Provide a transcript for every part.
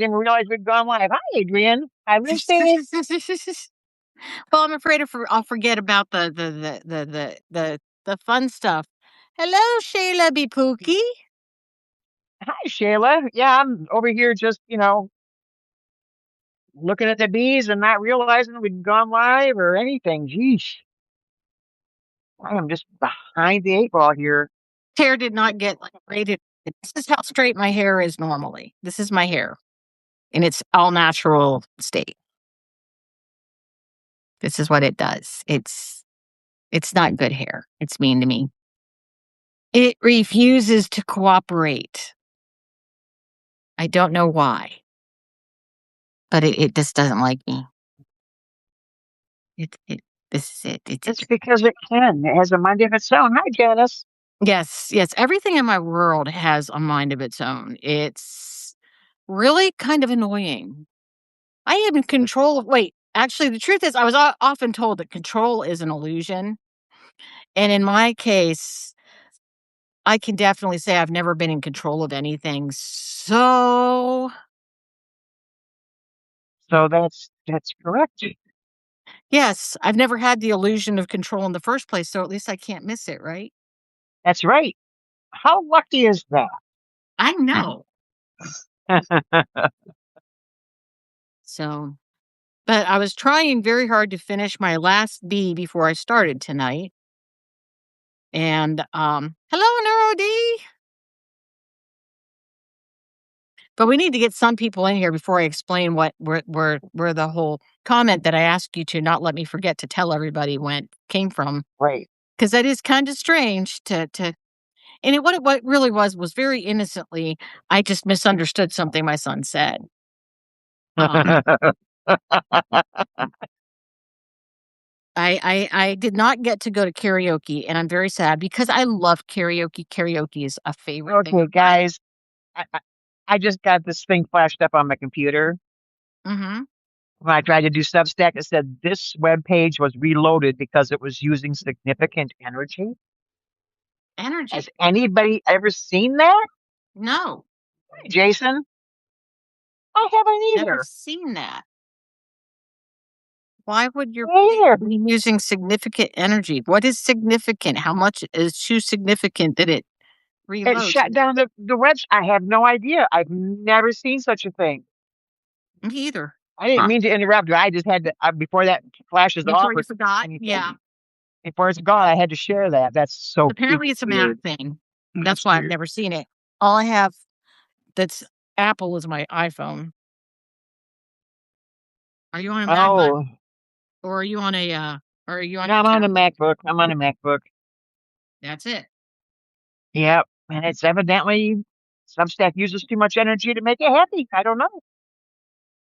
Didn't realize we'd gone live. Hi, Adrian. I missed it. Well, I'm afraid I'll forget about the fun stuff. Hello, Shayla B. Pookie. Hi, Shayla. Yeah, I'm over here just, looking at the bees and not realizing we'd gone live or anything. Geesh. I am just behind the eight ball here. Hair did not get like braided. This is how straight my hair is normally. This is my hair in its all natural state. This is what it does. It's not good hair. It's mean to me. It refuses to cooperate. I don't know why, but it just doesn't like me. This is it. It's because it can. It has a mind of its own. Hi, Janice. Yes. Everything in my world has a mind of its own. It's really kind of annoying. I am in control. Wait, actually, the truth is, I was often told that control is an illusion. And in my case, I can definitely say I've never been in control of anything. So that's correct. yes, I've never had the illusion of control in the first place. So at least I can't miss it, right? That's right. How lucky is that? I know. So, but I was trying very hard to finish my last bee before I started tonight. And hello, Neuro D. But we need to get some people in here before I explain where the whole comment that I asked you to not let me forget to tell everybody came from. Right. Because that is kind of strange to and what it really was very innocently, I just misunderstood something my son said. I did not get to go to karaoke, and I'm very sad because I love karaoke. Karaoke is a favorite thing. Okay, guys, I just got this thing flashed up on my computer. Mm-hmm. When I tried to do Substack, it said this web page was reloaded because it was using significant energy. Energy. Has anybody ever seen that? No. Jason? I haven't either. Never seen that. Why would your be using significant energy? What is significant? How much is too significant that it reloads? It shut down the website. I have no idea. I've never seen such a thing. Me either. I didn't mean to interrupt you. I just had to, before that flashes off. Before you forgot? Yeah. Before it's gone, I had to share that. That's so apparently it's a Mac thing. That's why I've never seen it. All I have that's Apple is my iPhone. Are you on a MacBook? Or are you on a I'm on a MacBook. I'm on a MacBook. That's it. Yep. And it's evidently Substack uses too much energy to make it happy. I don't know.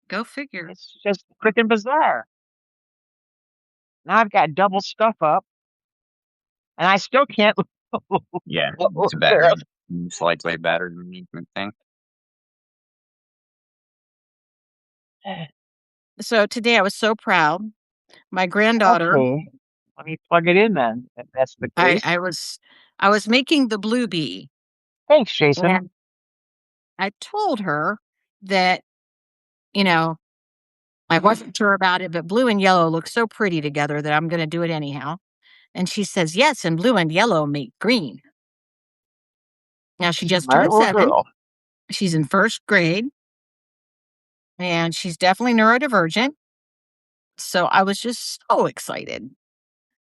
Go figure. It's just freaking bizarre. Now I've got double stuff up. And I still can't. Yeah, it's a battery. Slightly battery management thing. So today I was so proud. My granddaughter. Okay. Let me plug it in then. If that's the case. I was making the blue bee. Thanks, Jason. And I told her that, I wasn't sure about it, but blue and yellow look so pretty together that I'm going to do it anyhow. And she says, yes, and blue and yellow make green. Now she just turned 7. She's in first grade. And she's definitely neurodivergent. So I was just so excited.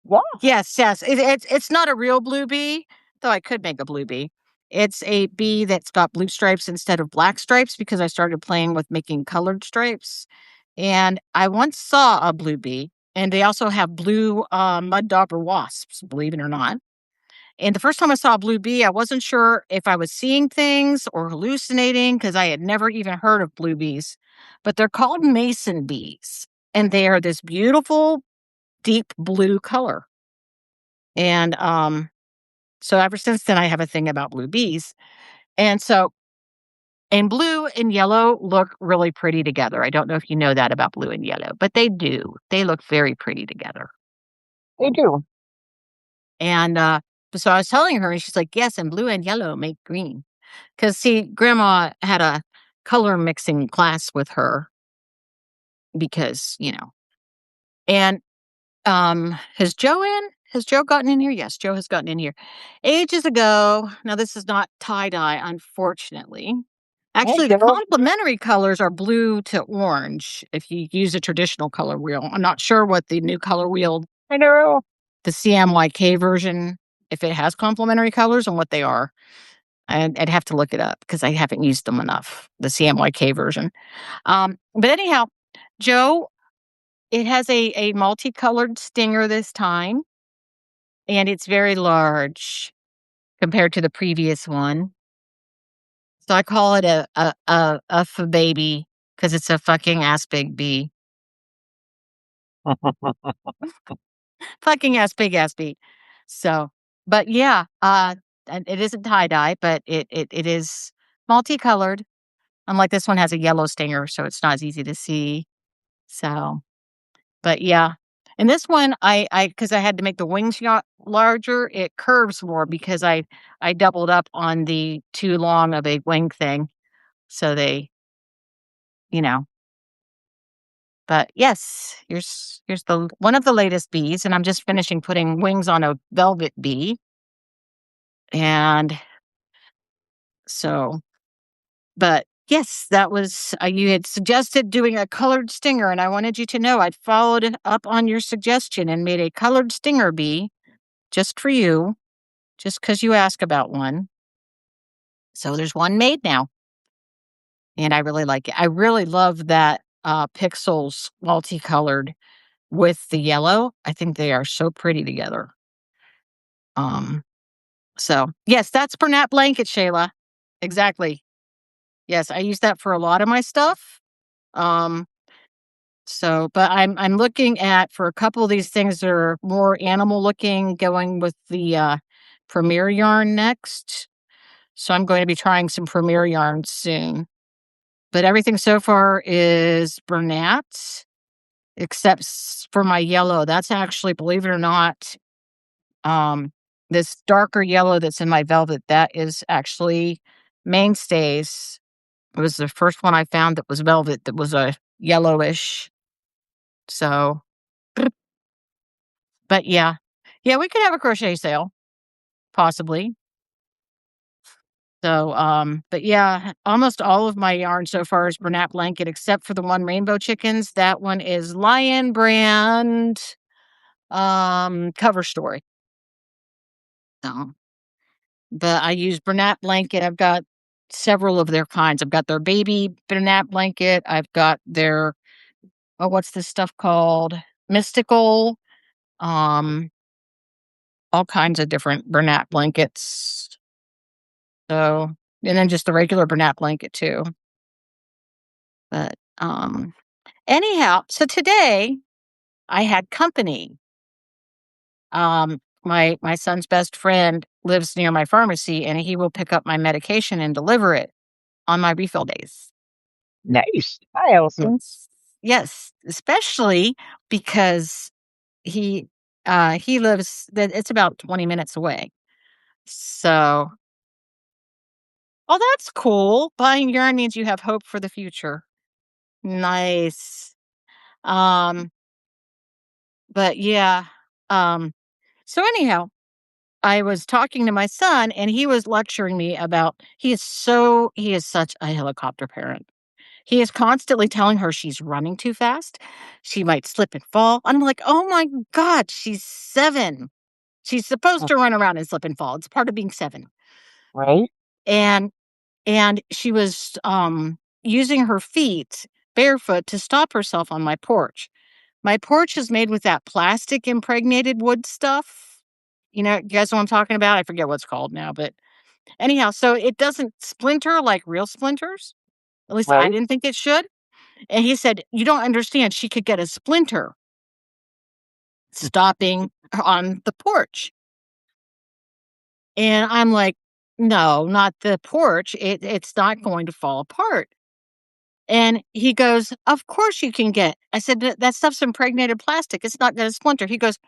Wow. Yes. It's not a real blue bee, though I could make a blue bee. It's a bee that's got blue stripes instead of black stripes because I started playing with making colored stripes. And I once saw a blue bee, and they also have blue mud dauber wasps, believe it or not. And the first time I saw a blue bee, I wasn't sure if I was seeing things or hallucinating because I had never even heard of blue bees. But they're called mason bees, and they are this beautiful, deep blue color. And so ever since then, I have a thing about blue bees. And so, and blue and yellow look really pretty together. I don't know if you know that about blue and yellow, but they do. They look very pretty together. They do. And so I was telling her, and she's like, yes, and blue and yellow make green. Because, see, Grandma had a color mixing class with her because, and has Joe in? Has Joe gotten in here? Yes, Joe has gotten in here ages ago. Now, this is not tie-dye, unfortunately. Hey, Actually, the Joe. complementary colors are blue to orange if you use a traditional color wheel. I'm not sure what the new color wheel, I know. the CMYK version, if it has complementary colors and what they are. I'd have to look it up because I haven't used them enough, the CMYK version. But anyhow, Joe, it has a multicolored stinger this time, and it's very large compared to the previous one. So I call it a baby because it's a fucking ass big bee. Fucking ass bee. So, but yeah, and it isn't tie-dye, but it is multicolored. Unlike this one has a yellow stinger, so it's not as easy to see. So, but yeah. And this one, because I had to make the wings larger, it curves more because I doubled up on the too long of a wing thing. So they, you know, but yes, here's the one of the latest bees, and I'm just finishing putting wings on a velvet bee. And so, but yes, that was, you had suggested doing a colored stinger, and I wanted you to know I'd followed up on your suggestion and made a colored stinger bee just for you, just because you asked about one. So there's one made now, and I really like it. I really love that pixels multicolored with the yellow. I think they are so pretty together. So yes, that's Bernat blanket, Shayla. Exactly. Yes, I use that for a lot of my stuff. Um, so, but I'm looking at for a couple of these things that are more animal looking, going with the Premier yarn next. So I'm going to be trying some Premier yarn soon. But everything so far is Bernat, except for my yellow. That's actually, believe it or not, this darker yellow that's in my velvet, that is actually Mainstays. It was the first one I found that was velvet that was a yellowish. So, but yeah. Yeah, we could have a crochet sale, possibly. So, but yeah, almost all of my yarn so far is Bernat blanket, except for the one rainbow chickens. That one is Lion brand, cover story. So, but I use Bernat blanket. I've got several of their kinds. I've got their baby Bernat blanket. I've got their, what's this stuff called? Mystical. Um, all kinds of different Bernat blankets. So, and then just the regular Bernat blanket too. But anyhow, so today I had company. My son's best friend lives near my pharmacy, and he will pick up my medication and deliver it on my refill days. Nice. Hi, Allison. Yes, especially because he lives that it's about 20 minutes away. So, oh, that's cool. Buying yarn means you have hope for the future. Nice. Um, but yeah. Um, so anyhow, I was talking to my son and he was lecturing me about he is such a helicopter parent. He is constantly telling her she's running too fast. She might slip and fall. I'm like, "Oh my god, she's 7. She's supposed to run around and slip and fall. It's part of being 7." Right? And she was using her feet barefoot to stop herself on my porch. My porch is made with that plastic impregnated wood stuff. You guys know what I'm talking about? I forget what it's called now, but anyhow, so it doesn't splinter like real splinters. At least I Right? didn't think it should. And he said, "You don't understand. She could get a splinter stopping on the porch." And I'm like, "No, not the porch. It's not going to fall apart." And he goes, "Of course you can get." I said, That stuff's impregnated plastic. It's not going to splinter." He goes,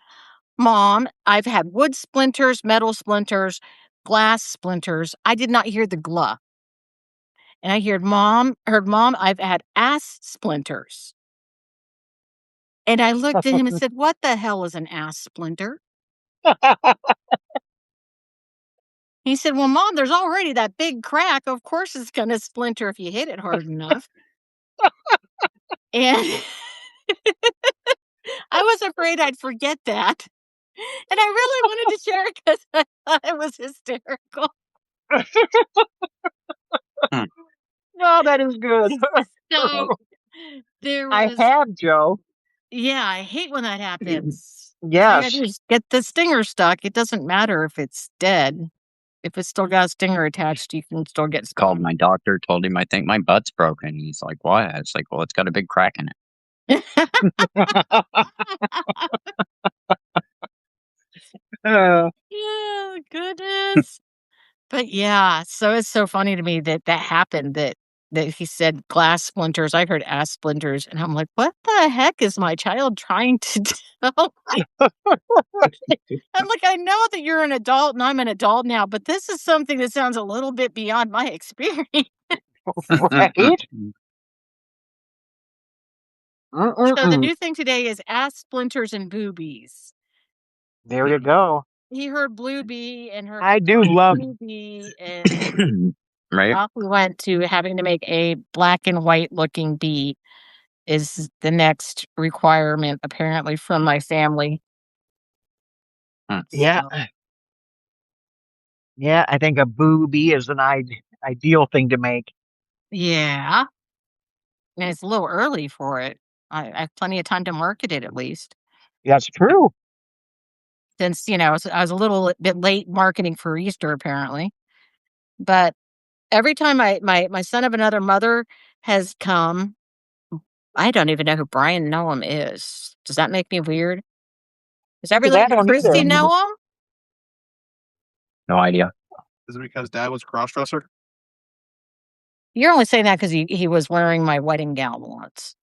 "Mom, I've had wood splinters, metal splinters, glass splinters. I did not hear the glah." And I heard Mom, I've had ass splinters. And I looked at him and said, "What the hell is an ass splinter?" He said, "Well, Mom, there's already that big crack. Of course it's going to splinter if you hit it hard enough." And I was afraid I'd forget that. And I really wanted to share it because I thought it was hysterical. No, that is good. So there I was, have, Joe. yeah, I hate when that happens. All you gotta Yes. do is get the stinger stuck. It doesn't matter if it's dead. If it's still got a stinger attached, you can still get stung. Called my doctor, told him I think my butt's broken. He's like, "Why?" I was like, "Well, it's got a big crack in it." Yeah, goodness. But yeah, so it's so funny to me that that happened, that he said glass splinters. I heard ass splinters, and I'm like, what the heck is my child trying to do? I'm like, I know that you're an adult and I'm an adult now, but this is something that sounds a little bit beyond my experience. Right? So the Mm-mm-mm. new thing today is ass splinters and boobies. There you go. He heard blue bee and heard I do love. blue bee, and Right? off we went to having to make a black and white looking bee is the next requirement apparently from my family. Yeah. So, Yeah, I think a booby is an ideal thing to make. yeah. And it's a little early for it. I have plenty of time to market it at least. That's true. Since, I was a little bit late marketing for Easter apparently. But every time my son of another mother has come, I don't even know who Brian Noam is. Does that make me weird? Does Because everybody I but don't Christy either. know him? No idea. Is it because Dad was a crossdresser? You're only saying that because he was wearing my wedding gown once.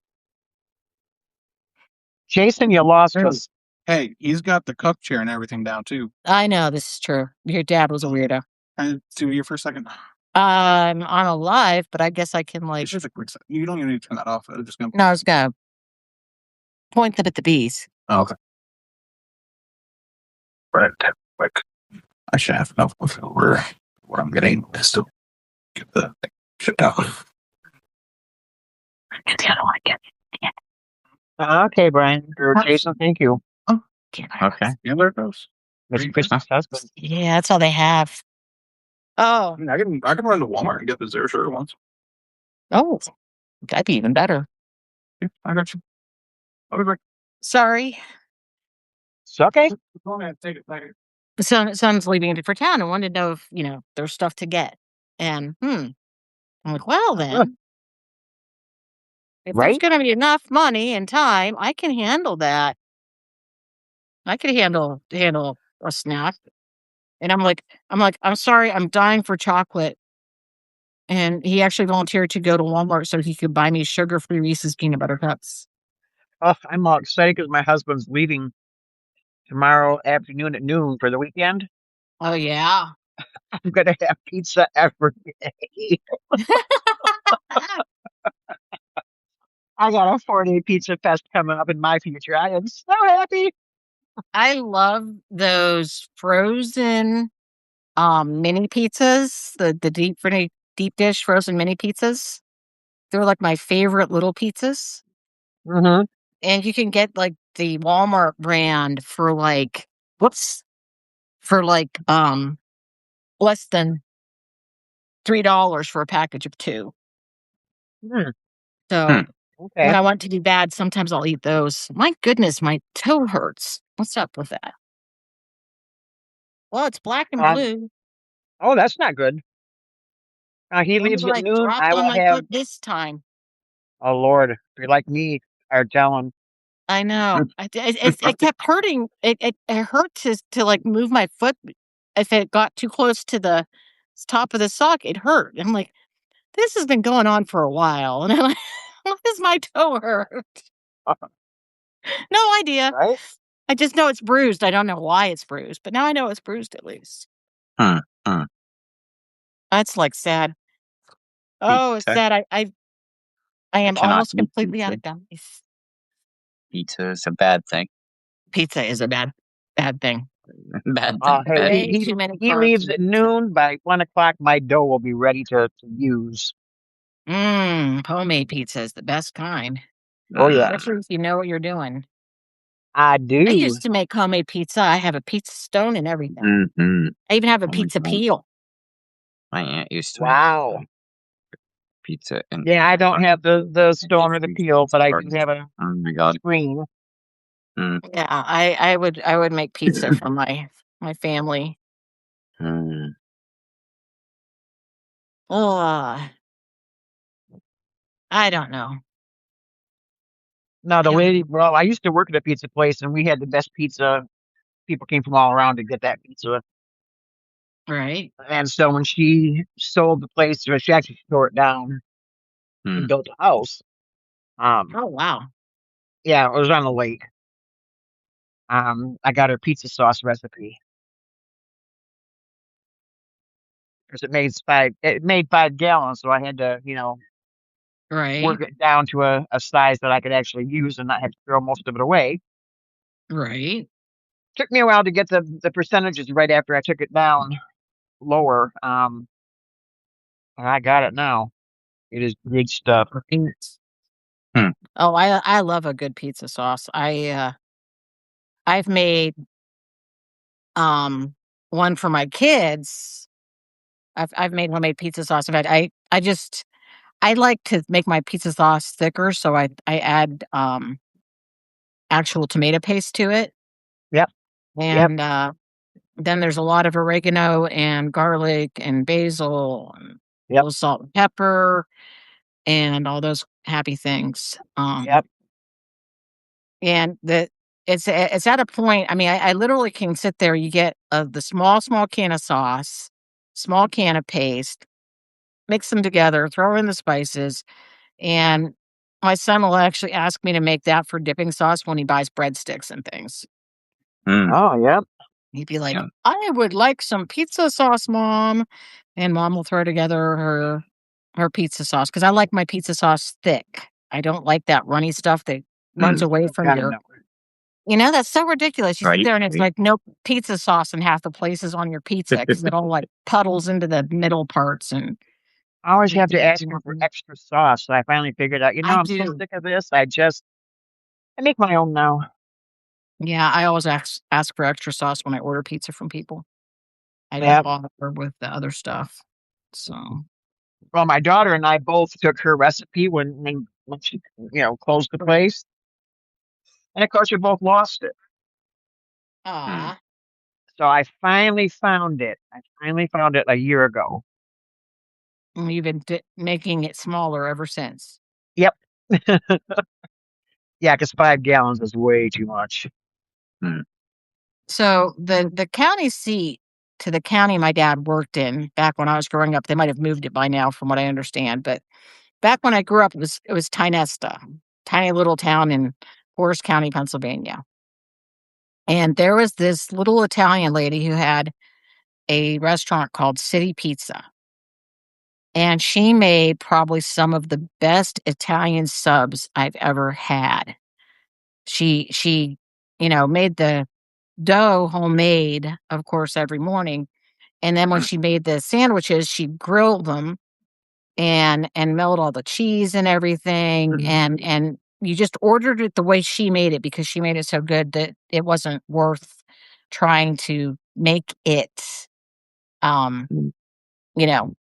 Jason, you lost us. Hey, he's got the cup chair and everything down too. I know this is true. Your dad was a weirdo. Can I do you for a second? I'm alive, but I guess I can It's just a quick second. You don't even need to turn that off. I'm just gonna. No, I was gonna point them at the bees. Oh, okay. Right, quick. I should have enough over what I'm getting is to get the thing shut down. And the other one again. Okay, Brian. Or Jason, thank you. Okay. You know where it goes? Mr. Christmas husband. Yeah, that's all they have. Oh, I mean, I can run to Walmart and get the zero sugar ones. oh, that'd be even better. Yeah, I got you. I'll be back. Sorry, It's okay. Take it back. son's leaving for town and wanted to know if there's stuff to get. And I'm like, well then, if there's Right? going to be enough money and time, I can handle that. I could handle a snack. And I'm sorry, I'm dying for chocolate. And he actually volunteered to go to Walmart so he could buy me sugar-free Reese's peanut butter cups. Oh, I'm all excited because my husband's leaving tomorrow afternoon at noon for the weekend. Oh yeah. I'm going to have pizza every day. I got a 4-day pizza fest coming up in my future. I am so happy. I love those frozen mini pizzas, the deep dish frozen mini pizzas. They're like my favorite little pizzas. Mm-hmm. And you can get like the Walmart brand for like less than $3 for a package of 2. So Okay. when I want to do bad, sometimes I'll eat those. My goodness, my toe hurts. What's up with that? Well, it's black and blue. Oh, that's not good. He What leaves did at I noon. dropped I on will my have. foot this time? Oh Lord, if you're like me, are telling. I know. It kept hurting. It hurt to like move my foot. If it got too close to the top of the sock, it hurt. I'm like, this has been going on for a while, and I'm like, why does my toe hurt? No idea. Right? I just know it's bruised. I don't know why it's bruised, but now I know it's bruised at least. That's like sad. Oh, it's Pizza. sad. I am cannot almost eat completely out pizza. of gummies. Pizza is a bad thing. Pizza is a bad thing. Bad thing. Hey, Bad. Way too many he carbs leaves in at pizza. noon. By 1 o'clock, my dough will be ready to use. Homemade pizza is the best kind. Oh yeah, Especially if you know what you're doing. I I do. used to make homemade pizza. I have a pizza stone and everything. Mm-hmm. I even have a Oh my pizza God. peel. My aunt used to make Wow. pizza and Yeah, I don't have the stone or the peel, but I do have a oh my God. screen. Mm, Yeah, I would make pizza for my family. mm, Oh, I don't know. No, the I don't lady. Well, I used to work at a pizza place, and we had the best pizza. People came from all around to get that pizza. right. And so when she sold the place, or she actually tore it down and mm, built a house. Oh wow. Yeah, it was on the lake. I got her pizza sauce recipe because it made 5 gallons, so I had to, Right. work it down to a size that I could actually use and not have to throw most of it away. Right. Took me a while to get the percentages right after I took it down lower. And I got it now. It is good stuff. mm, Oh, I love a good pizza sauce. I've made one for my kids. I've made homemade pizza sauce. In fact, I like to make my pizza sauce thicker, so I add actual tomato paste to it, Yep, yep, and then there's a lot of oregano and garlic and basil and a yep, little salt and pepper and all those happy things. yep, And it's at a point. I mean, I literally can sit there. You get the small can of sauce, small can of paste, mix them together, throw in the spices, and my son will actually ask me to make that for dipping sauce when he buys breadsticks and things. mm, oh, yep, He'd be like, yeah. "I would like some pizza sauce, Mom," and Mom will throw together her pizza sauce because I like my pizza sauce thick. I don't like that runny stuff that runs Mm, away oh, from God, your. no. That's so ridiculous. You sit right. there and it's Right. like no pizza sauce in half the places on your pizza because it all like puddles into the middle parts. And I always have to ask her for extra sauce. So I finally figured out, I I'm so do. sick of this. I make my own now. Yeah, I always ask for extra sauce when I order pizza from people. I don't Yep. bother with the other stuff. So, Well, my daughter and I both took her recipe when she, closed the place. And of course, we both lost it. Mm, ah, So I finally found it. I finally found it a year ago. you've been making it smaller ever since. Yep. Yeah, because 5 gallons is way too much. mm, So the county seat to the county my dad worked in back when I was growing up, they might have moved it by now, from what I understand. But back when I grew up, it was Tynesta, tiny little town in Porch County, Pennsylvania. And there was this little Italian lady who had a restaurant called City Pizza. And she made probably some of the best Italian subs I've ever had. She made the dough homemade, of course, every morning. And then when mm, she made the sandwiches, she grilled them and melt all the cheese and everything. And you just ordered it the way she made it because she made it so good that it wasn't worth trying to make it um, mm, you know,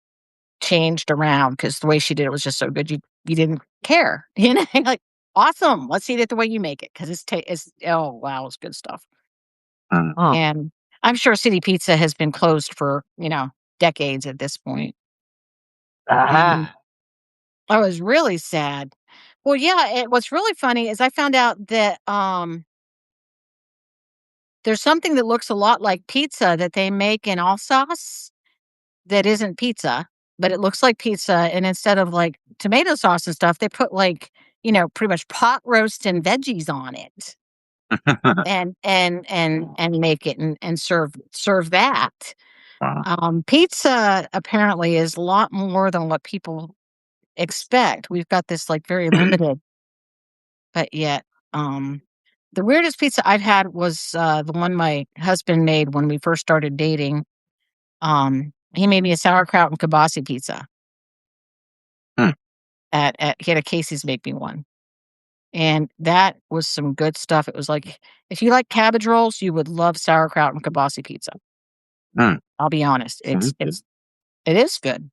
changed around because the way she did it was just so good you didn't care. Like, awesome. Let's eat it the way you make it because it's oh wow, it's good stuff. mm, Huh. And I'm sure City Pizza has been closed for, decades at this point. And Aha. I was really sad. Well, yeah, what's really funny is I found out that there's something that looks a lot like pizza that they make in Alsace that isn't pizza, but it looks like pizza. And instead of like tomato sauce and stuff, they put like, pretty much pot roast and veggies on it and make it and serve that. wow. Pizza apparently is a lot more than what people expect. We've got this like very limited, but yet, the weirdest pizza I've had was the one my husband made when we first started dating. He made me a sauerkraut and kielbasa pizza. Hmm. He had a Casey's make me one, and that was some good stuff. It was like if you like cabbage rolls, you would love sauerkraut and kielbasa pizza. Hmm. I'll be honest, Sounds good. it is good.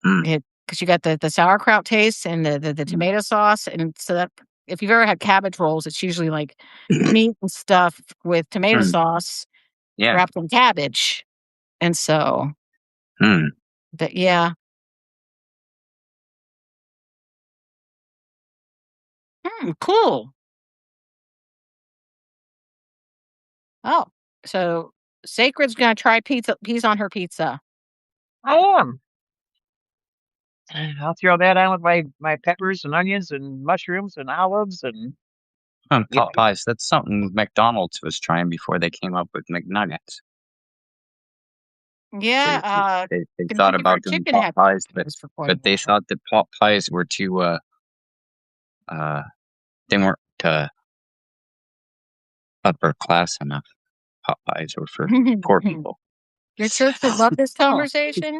Hmm. Because you got the sauerkraut taste and the tomato sauce, and so that if you've ever had cabbage rolls, it's usually like meat and stuff with tomato Hmm. sauce Yeah. wrapped in cabbage, and so, Hmm. but yeah. Cool. Oh, so Sacred's gonna try peas on her pizza. I am. I'll throw that on with my peppers and onions and mushrooms and olives and Pot pies. That's something McDonald's was trying before they came up with McNuggets. Yeah, They thought Kentucky about Fried doing Chicken pot had pies, those for quite a but they while. thought that pot pies were too they weren't upper class enough. Pot pies were for poor people. Your church would love this conversation.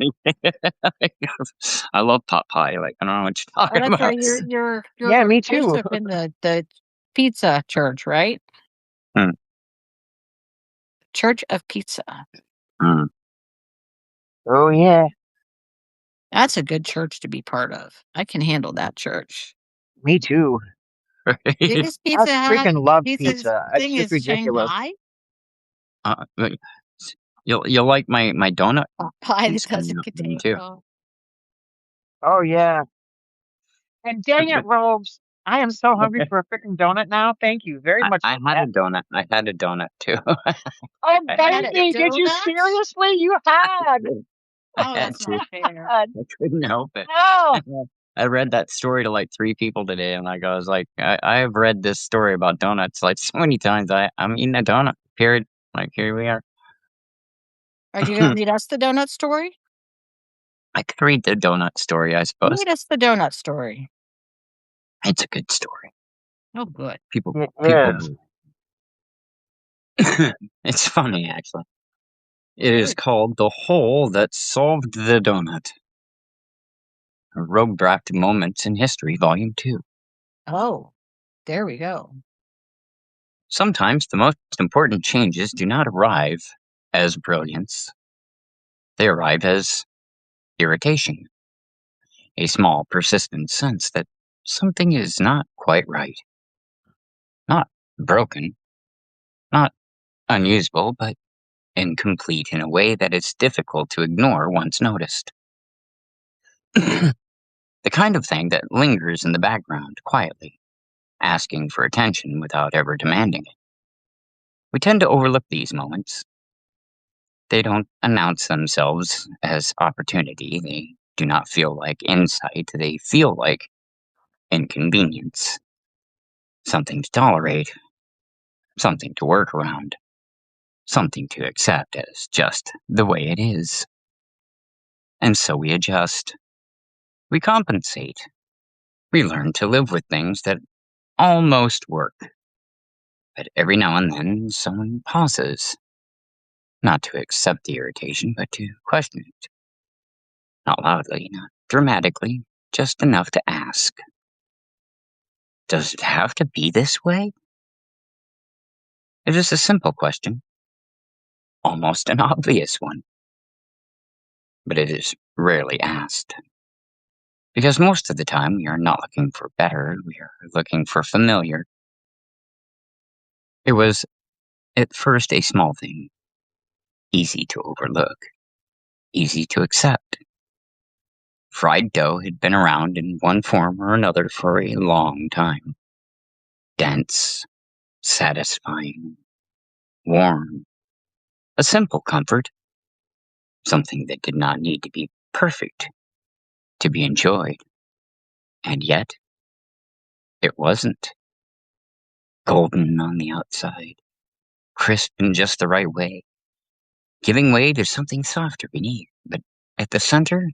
I love pot pie. Like I don't know what you're Oh, talking that's about. right. You're Yeah, me too. Joseph in the pizza church, right? Hmm. Church of Pizza. Hmm. Oh yeah, That's a good church to be part of. I can handle that church. me too. Biggest I Pizza Hut freaking love pizza pizza. It's thing just is ridiculous. Shanghai. But you'll like my donut A pie that piece coming doesn't up contain. too. Oh yeah. And dang it, Robes. I am so hungry for a freaking donut now. Thank you very much I for had a that. donut. I had a donut too. Oh, I You had a baby, did you donut? seriously? You had. I Oh, had that's to. not fair. God. I couldn't help it. Oh, I read that story to like 3 people today, and like I was like, I've read this story about donuts like so many times. I'm eating a donut. Period. Like here we are. Are you gonna read us the donut story? I could read the donut story, I suppose. Read us the donut story. It's a good story. Oh, good. People, it people. is. It's funny actually. It is called "The Hole That Solved the Donut." A Rogue Draft Moments in History, Volume 2. Oh, there we go. Sometimes the most important changes do not arrive as brilliance. They arrive as irritation, a small, persistent sense that something is not quite right. Not broken, not unusable, but incomplete in a way that it's difficult to ignore once noticed. The kind of thing that lingers in the background quietly, asking for attention without ever demanding it. We tend to overlook these moments. They don't announce themselves as opportunity. They do not feel like insight. They feel like inconvenience. Something to tolerate. Something to work around. Something to accept as just the way it is. And so we adjust. We compensate. We learn to live with things that almost work. But every now and then, someone pauses. Not to accept the irritation, but to question it. Not loudly, not dramatically, just enough to ask. Does it have to be this way? It is a simple question, almost an obvious one, but it is rarely asked. Because most of the time we are not looking for better, we are looking for familiar. It was at first a small thing, easy to overlook, easy to accept. Fried dough had been around in one form or another for a long time. Dense, satisfying, warm, a simple comfort, something that did not need to be perfect to be enjoyed. And yet, it wasn't. Golden on the outside, crisp in just the right way, giving way to something softer beneath. But at the center,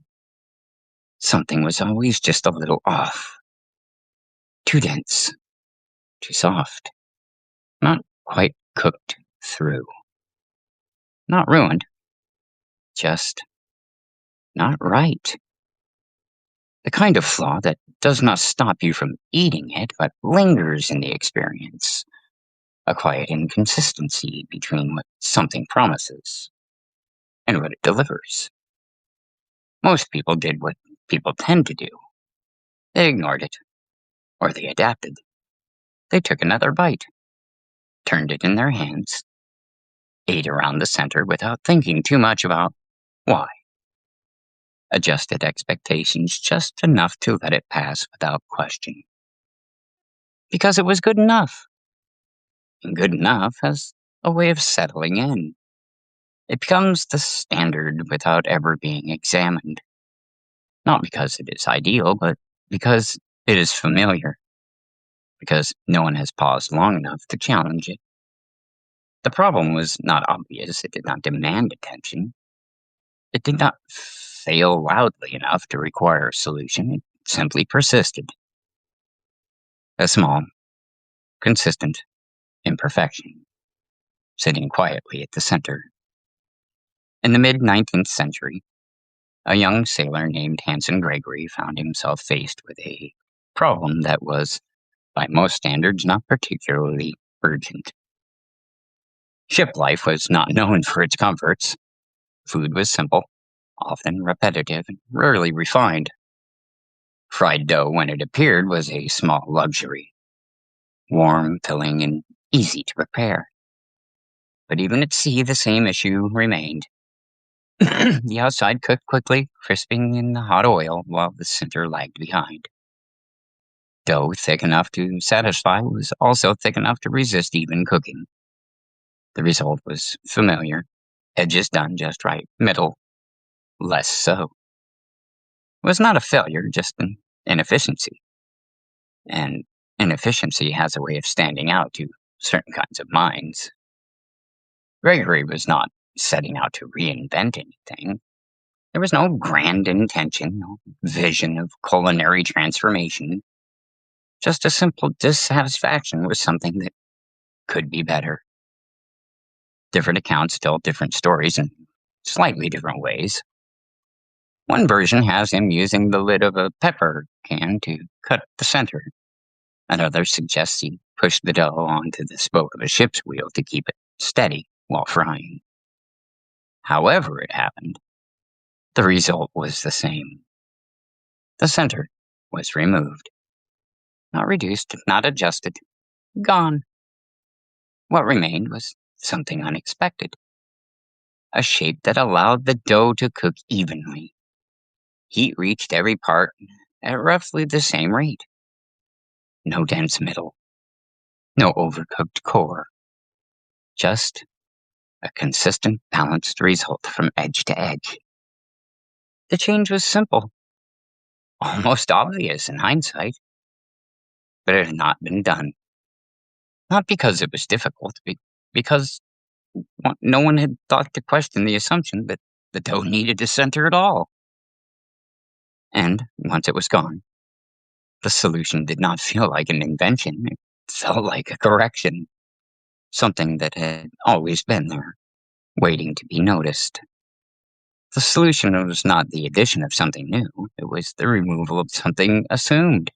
Something was always just a little off. Too dense, too soft, not quite cooked through. Not ruined, just not right. The kind of flaw that does not stop you from eating it, but lingers in the experience. A quiet inconsistency between what something promises and what it delivers. Most people did what people tend to do. They ignored it, or they adapted. They took another bite, turned it in their hands, ate around the center without thinking too much about why. Adjusted expectations just enough to let it pass without question. Because it was good enough. And good enough has a way of settling in. It becomes the standard without ever being examined. Not because it is ideal, but because it is familiar. Because no one has paused long enough to challenge it. The problem was not obvious. It did not demand attention. It did not fail loudly enough to require a solution. It simply persisted. A small, consistent imperfection, sitting quietly at the center. In the mid-19th century, a young sailor named Hanson Gregory found himself faced with a problem that was, by most standards, not particularly urgent. Ship life was not known for its comforts. Food was simple, often repetitive, and rarely refined. Fried dough, when it appeared, was a small luxury. Warm, filling, and easy to prepare. But even at sea, the same issue remained. The outside cooked quickly, crisping in the hot oil, while the center lagged behind. Dough thick enough to satisfy was also thick enough to resist even cooking. The result was familiar. Edges done just right, middle less so. It was not a failure, just an inefficiency. And inefficiency has a way of standing out to certain kinds of minds. Gregory was not setting out to reinvent anything. There was no grand intention, no vision of culinary transformation. Just a simple dissatisfaction with something that could be better. Different accounts tell different stories in slightly different ways. One version has him using the lid of a pepper can to cut the center. Another suggests he pushed the dough onto the spoke of a ship's wheel to keep it steady while frying. However it happened, the result was the same. The center was removed. Not reduced, not adjusted, gone. What remained was something unexpected. A shape that allowed the dough to cook evenly. Heat reached every part at roughly the same rate. No dense middle. No overcooked core. Just a consistent, balanced result from edge to edge. The change was simple. Almost obvious in hindsight. But it had not been done. Not because it was difficult, because no one had thought to question the assumption that the dough needed to center at all. And once it was gone, the solution did not feel like an invention. It felt like a correction. Something that had always been there, waiting to be noticed. The solution was not the addition of something new, it was the removal of something assumed.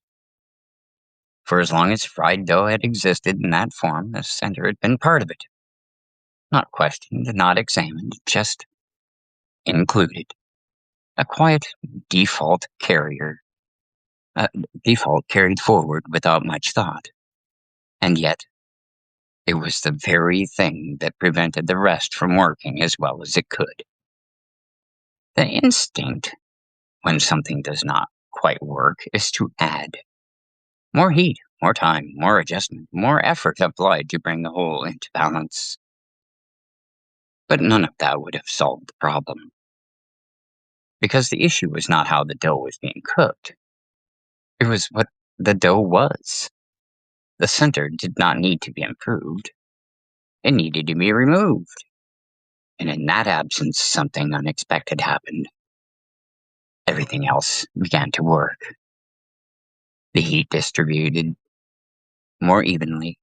For as long as fried dough had existed in that form, the center had been part of it. Not questioned, not examined, just included. A quiet default carrier. Default carried forward without much thought. And yet, it was the very thing that prevented the rest from working as well as it could. The instinct, when something does not quite work, is to add. More heat, more time, more adjustment, more effort applied to bring the whole into balance. But none of that would have solved the problem. Because the issue was not how the dough was being cooked. It was what the dough was. The center did not need to be improved. It needed to be removed. And in that absence, something unexpected happened. Everything else began to work. The heat distributed more evenly.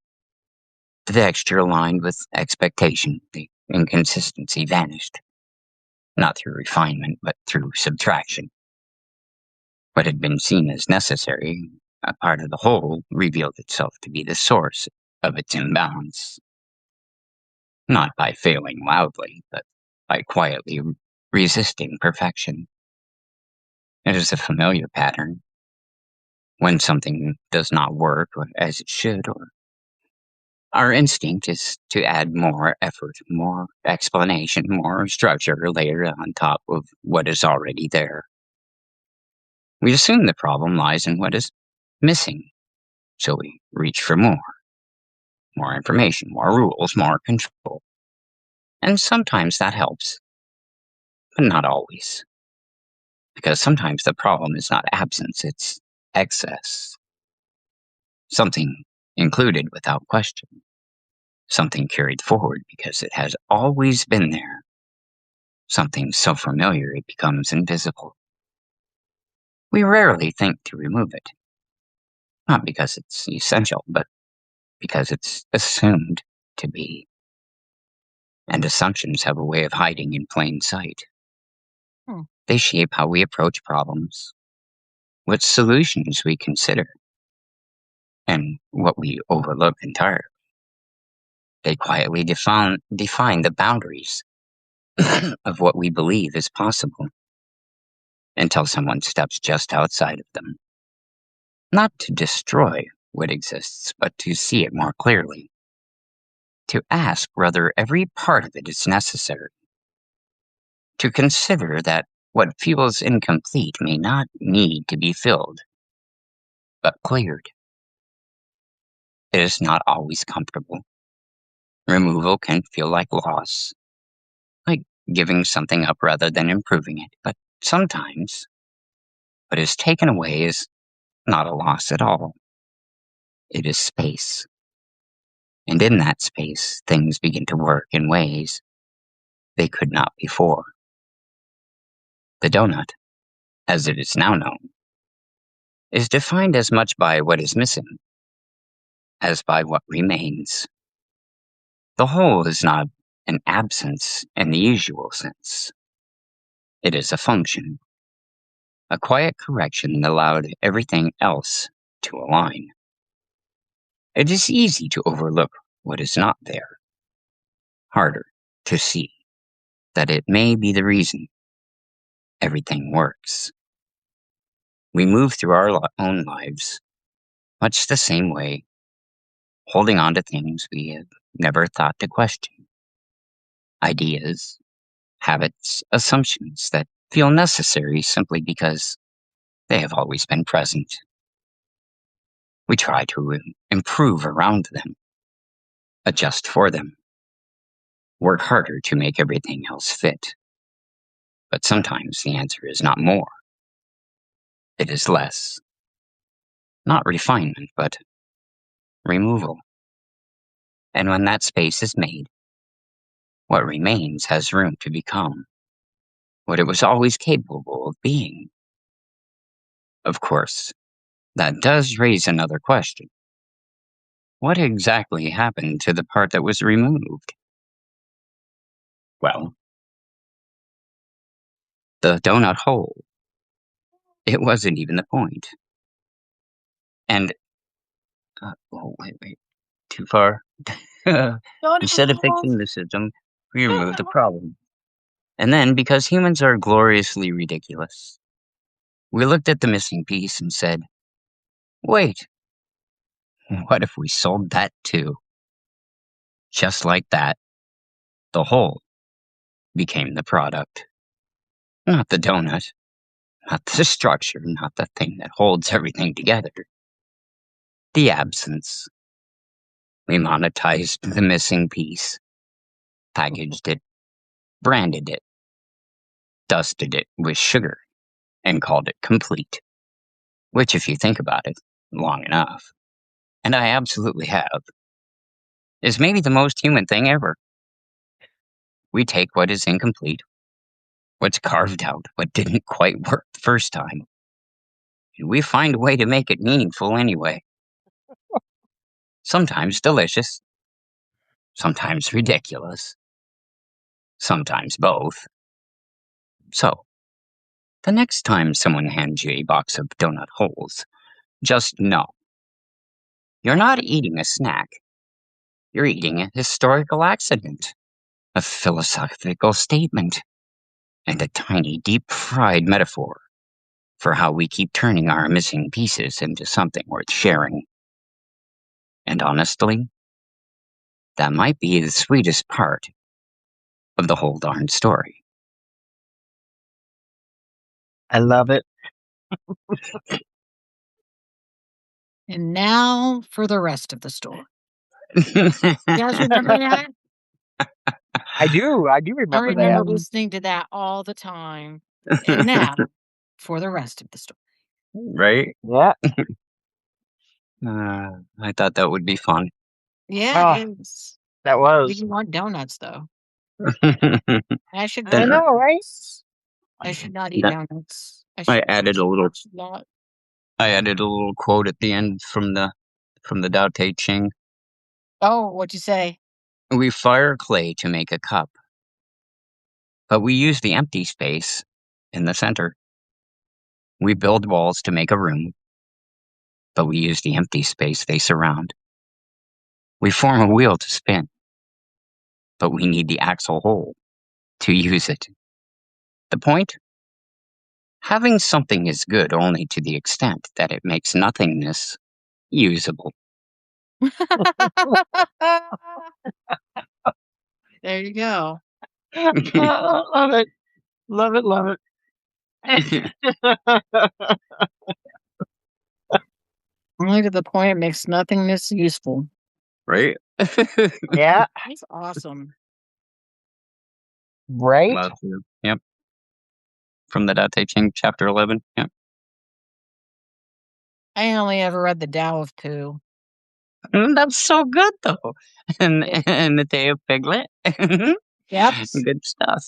The texture aligned with expectation. The inconsistency vanished, not through refinement, but through subtraction. What had been seen as necessary, a part of the whole, revealed itself to be the source of its imbalance. Not by failing loudly, but by quietly resisting perfection. It is a familiar pattern. When something does not work as it should, or our instinct is to add more effort, more explanation, more structure layered on top of what is already there. We assume the problem lies in what is missing, so we reach for more information, more rules, more control. And sometimes that helps, but not always. Because sometimes the problem is not absence, it's excess. Something included without question. Something carried forward because it has always been there. Something so familiar it becomes invisible. We rarely think to remove it. Not because it's essential, but because it's assumed to be. And assumptions have a way of hiding in plain sight. They shape how we approach problems, what solutions we consider, and what we overlook entirely. They quietly define the boundaries of what we believe is possible until someone steps just outside of them. Not to destroy what exists, but to see it more clearly. To ask whether every part of it is necessary. To consider that what feels incomplete may not need to be filled, but cleared. It is not always comfortable. Removal can feel like loss, like giving something up rather than improving it, but sometimes what is taken away is not a loss at all. It is space. And in that space, things begin to work in ways they could not before. The donut, as it is now known, is defined as much by what is missing as by what remains. The whole is not an absence in the usual sense. It is a function, a quiet correction that allowed everything else to align. It is easy to overlook what is not there, harder to see that it may be the reason everything works. We move through our own lives much the same way, holding on to things we have never thought to question. Ideas, habits, assumptions that feel necessary simply because they have always been present. We try to improve around them, adjust for them, work harder to make everything else fit. But sometimes the answer is not more. It is less. Not refinement, but removal. And when that space is made, what remains has room to become what it was always capable of being. Of course, that does raise another question. What exactly happened to the part that was removed? Well, the donut hole. It wasn't even the point. And, wait, too far? Instead of fixing the system, we removed the problem. And then, because humans are gloriously ridiculous, we looked at the missing piece and said, wait, what if we sold that too? Just like that, the whole became the product. Not the donut, not the structure, not the thing that holds everything together. The absence. We monetized the missing piece, packaged it, branded it, dusted it with sugar, and called it complete. Which, if you think about it long enough, and I absolutely have, is maybe the most human thing ever. We take what is incomplete, what's carved out, what didn't quite work the first time. And we find a way to make it meaningful anyway. Sometimes delicious, sometimes ridiculous, sometimes both. So, the next time someone hands you a box of donut holes, just know you're not eating a snack. You're eating a historical accident, a philosophical statement, and a tiny, deep-fried metaphor for how we keep turning our missing pieces into something worth sharing. And honestly, that might be the sweetest part of the whole darn story. I love it. And now for the rest of the story. You guys remember that? I do. I do I remember remember that. listening to that all the time. And now for the rest of the story. Right? Yeah. I thought that would be fun. Yeah, Oh, it is. that We was. didn't want donuts though. I should I know, right? I should not eat Then donuts. I I should added a little not. I added a little quote at the end from the Tao Te Ching. Oh, what'd you say? We fire clay to make a cup, but we use the empty space in the center. We build walls to make a room, but we use the empty space they surround. We form a wheel to spin, but we need the axle hole to use it. The point? Having something is good only to the extent that it makes nothingness usable. There you go. Love it. Love it. Love it. Only to the point it makes nothingness useful. Right? Yeah. That's awesome. Right. Love you. Yep. From the Tao Te Ching, chapter 11. Yep. I only ever read the Tao of Pooh. That's so good, though. And the Day of Piglet. Yep. Good stuff.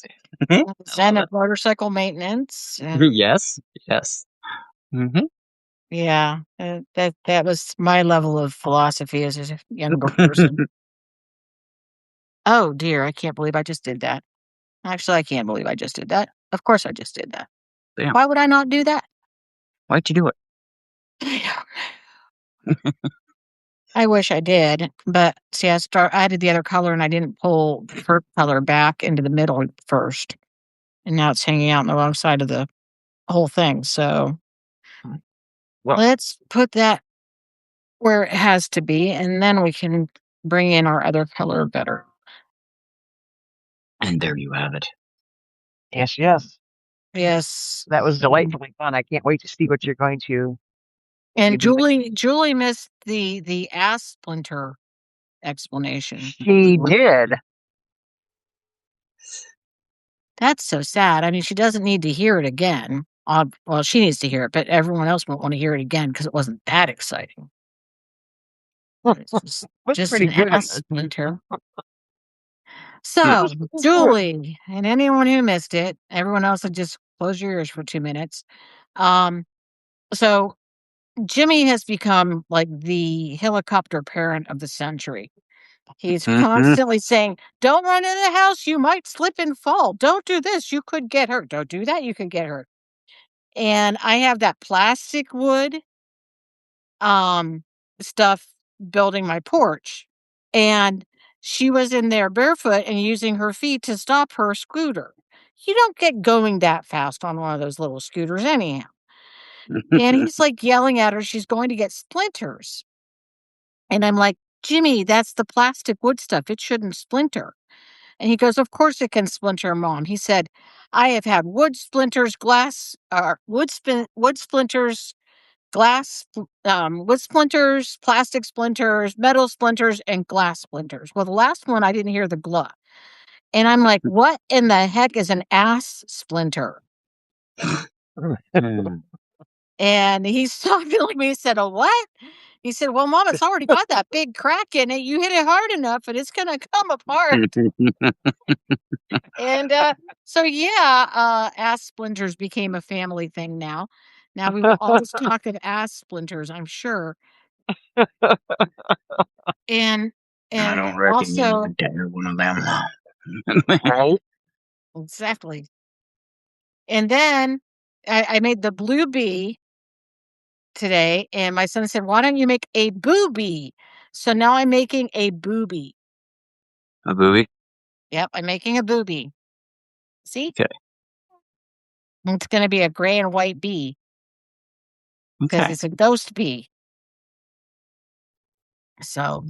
Zen of motorcycle maintenance. And Yes. Yes. Mm-hmm. yeah, that was my level of philosophy as a younger person. Oh dear, I can't believe I just did that. Actually, I can't believe I just did that. Of course I just did that. Damn. Why would I not do that? Why'd you do it? I wish I did, but see, I added the other color and I didn't pull the first color back into the middle first. And now it's hanging out on the wrong side of the whole thing. So Well, let's put that where it has to be, and then we can bring in our other color better. And there you have it. yes, yes. Yes. That was delightfully fun. I can't wait to see what you're going to And do. Julie missed the ass splinter explanation. She did. That's so sad. I mean, she doesn't need to hear it again. Well, she needs to hear it, but everyone else won't want to hear it again because it wasn't that exciting. It's Was just pretty an good. ass splinter. So, Julie, and anyone who missed it, everyone else would just close your ears for 2 minutes. So Jimmy has become like the helicopter parent of the century. He's constantly saying, "Don't run in the house. You might slip and fall. Don't do this. You could get hurt. Don't do that. You could get hurt." And I have that plastic wood stuff building my porch. And she was in there barefoot and using her feet to stop her scooter. You don't get going that fast on one of those little scooters anyhow. And he's like yelling at her, she's going to get splinters. And I'm like, Jimmy, that's the plastic wood stuff. It shouldn't splinter. And he goes, of course it can splinter, Mom. He said, I have had wood splinters, wood splinters, wood splinters, plastic splinters, metal splinters, and glass splinters. Well, the last one, I didn't hear the glah. And I'm like, what in the heck is an ass splinter? And he's talking like me. He said, a what? He said, "Well, Mom, it's already got that big crack in it. You hit it hard enough, and it's gonna come apart." And so, yeah, ass splinters became a family thing now. Now we will always talk of ass splinters, I'm sure. And I don't reckon you would dare one of them. Right? exactly. And then I made the blue bee today, and my son said, "Why don't you make a booby?" So now I'm making a booby. A booby? Yep, I'm making a booby. See? Okay. It's going to be a gray and white bee because Okay. it's a ghost bee. So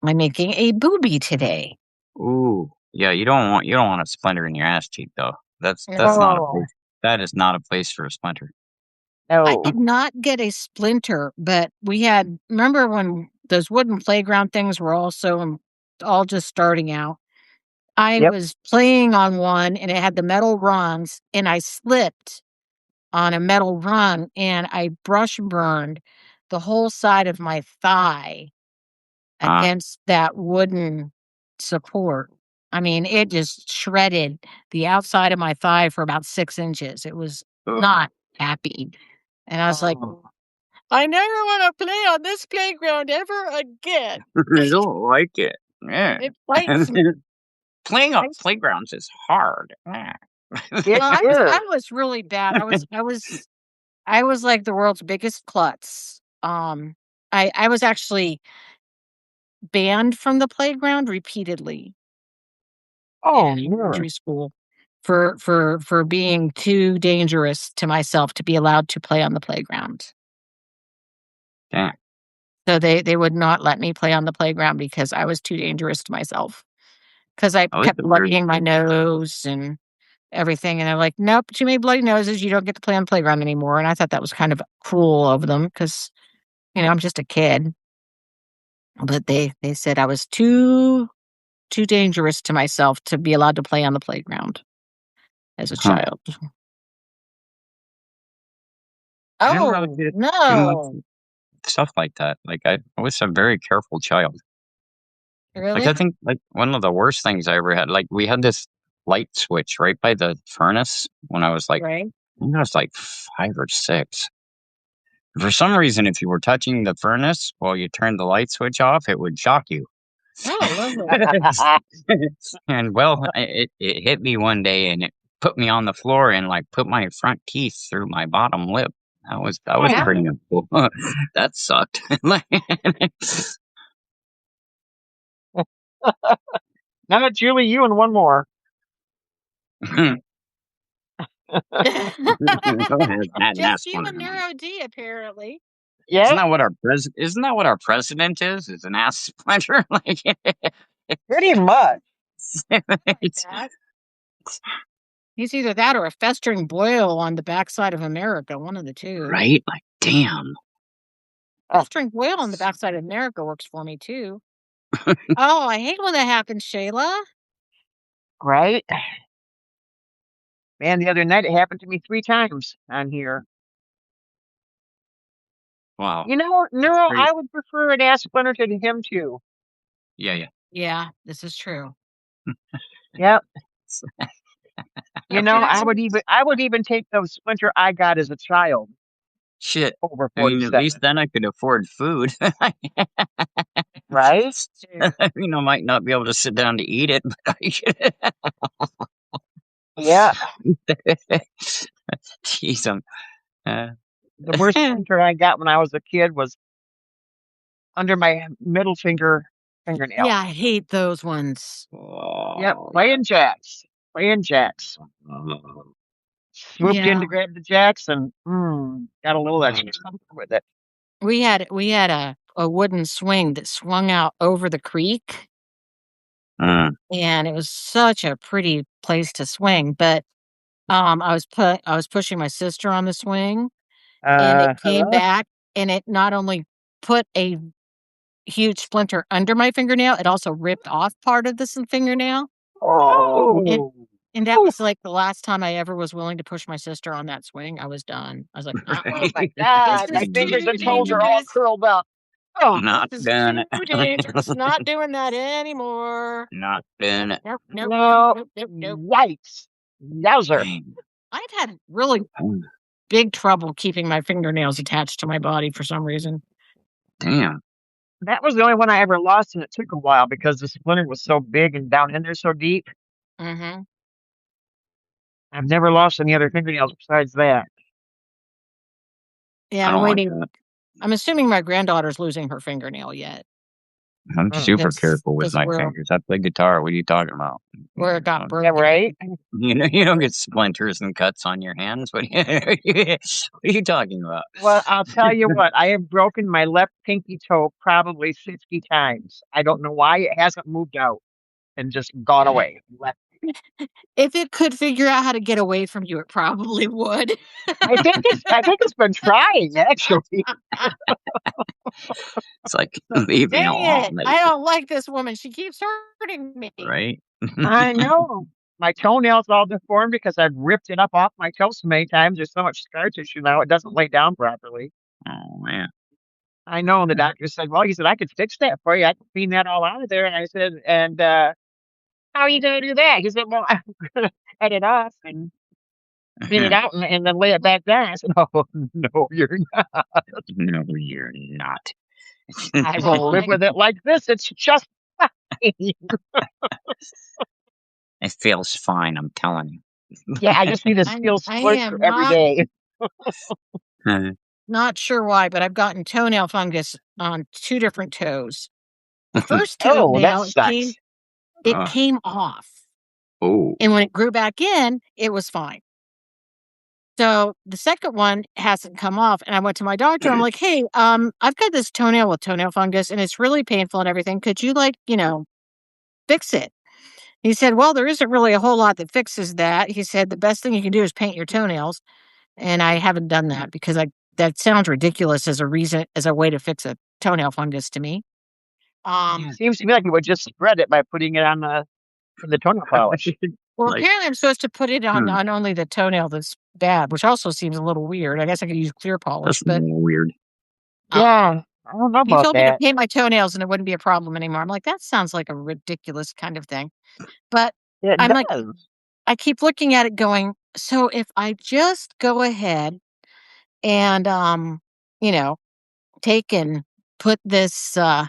I'm making a booby today. Ooh. Yeah, you don't want a splinter in your ass cheek though. That's not a Oh, place. That is not a place for a splinter. I no. did not get a splinter, but we had, remember when those wooden playground things were also all just starting out? I Yep. was playing on one and it had the metal rungs, and I slipped on a metal rung and I brush burned the whole side of my thigh against that wooden support. I mean, it just shredded the outside of my thigh for about 6 inches. It was not happy. And I was like, Oh. I never want to play on this playground ever again. I don't like it. Yeah. It bites me. Playing on I- playgrounds is hard. Yeah. It Well, is. I was really bad. I was like the world's biggest klutz. I was actually banned from the playground repeatedly Oh, in no. elementary school for being too dangerous to myself to be allowed to play on the playground. Damn. So they would not let me play on the playground because I was too dangerous to myself. Because I That was kept a weird. bloodying my nose and everything, and they're like, "Nope, too many bloody noses. You don't get to play on the playground anymore." And I thought that was kind of cruel of them because I'm just a kid. But they said I was too dangerous to myself to be allowed to play on the playground as a Huh. child. I didn't really Oh, get too much no. stuff like that. Like I was a very careful child. Like I Really? think like one of the worst things I ever had. Like we had this light switch right by the furnace when I was like Right? I think I was like 5 or 6. For some reason, if you were touching the furnace while you turned the light switch off, it would shock you. Oh, lovely. And well, it hit me one day and it put me on the floor and like put my front teeth through my bottom lip. That was Yeah. pretty cool. That sucked. Like, Now, Julie, you and one more. go ahead, Just ask you one of and them. Neuro D, apparently. Yep. Isn't that what our president is? Is an ass splinter? Like Pretty much. Like it's that. He's either that or a festering boil on the backside of America, one of the two. right. Like damn. Oh, Festering boil on the backside of America works for me, too. Oh, I hate when that happens, Shayla. right. Man, the other night it happened to me 3 times on here. Wow. You know, Neuro, Great. I would prefer an ass splinter to him too. Yeah. Yeah, this is true. Yep. You know, Okay, I would even take the splinter I got as a child Shit. over I mean, at least 47. then I could afford food. Right? true. I might not be able to sit down to eat it, but I could. Yeah. Jeez, The worst splinter I got when I was a kid was under my middle fingernail. Yeah, I hate those ones. Yep. oh, Playing jacks. Playing jacks. Swooped in Yeah. to grab the jacks and got a little extra something with it. We had a wooden swing that swung out over the creek, mm, and it was such a pretty place to swing, but I was pushing my sister on the swing, and it came Huh? back, and it not only put a huge splinter under my fingernail, it also ripped off part of this fingernail. And Oh. and that Ooh. was like the last time I ever was willing to push my sister on that swing. I was done. I was like, Oh my this God. is My fingers too and toes are all dangerous. curled up. Oh, Not This is doing too it. dangerous. Not doing that anymore. Not doing it. Nope, nope, no. nope, nope, nope. Yikes. Yowzer. Dang. I've had really big trouble keeping my fingernails attached to my body for some reason. Damn. That was the only one I ever lost, and it took a while because the splinter was so big and down in there so deep. Mm-hmm. I've never lost any other fingernails besides that. Yeah, I I'm don't like waiting. that. I'm assuming my granddaughter's losing her fingernail yet. I'm super That's careful with that's my where fingers. I play guitar. What are you talking about? where it got Yeah, broken. right? You don't get splinters and cuts on your hands. What are you talking about? Well, I'll tell you what, I have broken my left pinky toe probably 60 times. I don't know why it hasn't moved out and just gone away. If it could figure out how to get away from you, it probably would. I think it's been trying actually. It's like, leave me Dang it! alone, I don't like this woman. She keeps hurting me. right? I know. My toenails all deformed because I've ripped it up off my toe so many times. There's so much scar tissue now, it doesn't lay down properly. Oh man. I know. And the doctor said, well, he said, I could fix that for you. I can clean that all out of there. And I said, and how are you going to do that? He said, well, I'm going to cut it off and clean it out and then lay it back down. I said, oh, no, you're not. No, you're not. I will live with it like this. It's just fine. It feels fine, I'm telling you. Yeah, I just need a steel I splinter am every day. not sure why, but I've gotten toenail fungus on 2 different toes. The first Oh, that toenail sucks. it came off. Oh. And when it grew back in, it was fine. So the second one hasn't come off, and I went to my doctor. I'm like, "Hey, I've got this toenail with toenail fungus, and it's really painful and everything. Could you, like, fix it?" He said, "Well, there isn't really a whole lot that fixes that." He said, "The best thing you can do is paint your toenails," and I haven't done that because that sounds ridiculous as a way to fix a toenail fungus to me. Seems to me like you would just spread it by putting it on the toenail polish. Well, Like, apparently I'm supposed to put it on only the toenail that's bad, which also seems a little weird. I guess I could use clear polish, that's a but little weird. Yeah, I don't know he about told me to that. paint my toenails and it wouldn't be a problem anymore. I'm like, that sounds like a ridiculous kind of thing. But It I'm like, does. I keep looking at it going, so if I just go ahead and take and put this I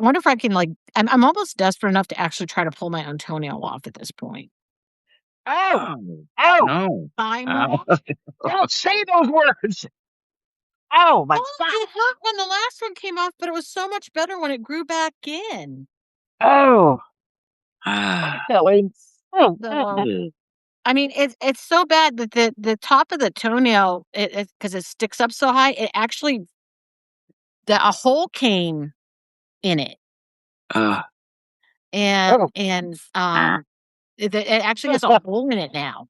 wonder if I can, like, I'm almost desperate enough to actually try to pull my own toenail off at this point. Oh, Oh, oh, no. I'm Ow. don't say those words. Oh, my Oh, God. it hurt when the last one came off, but it was so much better when it grew back in. Oh, Ah, Kelly. Oh, So, I mean, it's so bad that the top of the toenail, it because it sticks up so high, it actually a hole came in it, ah, and oh. it actually has a hole in it now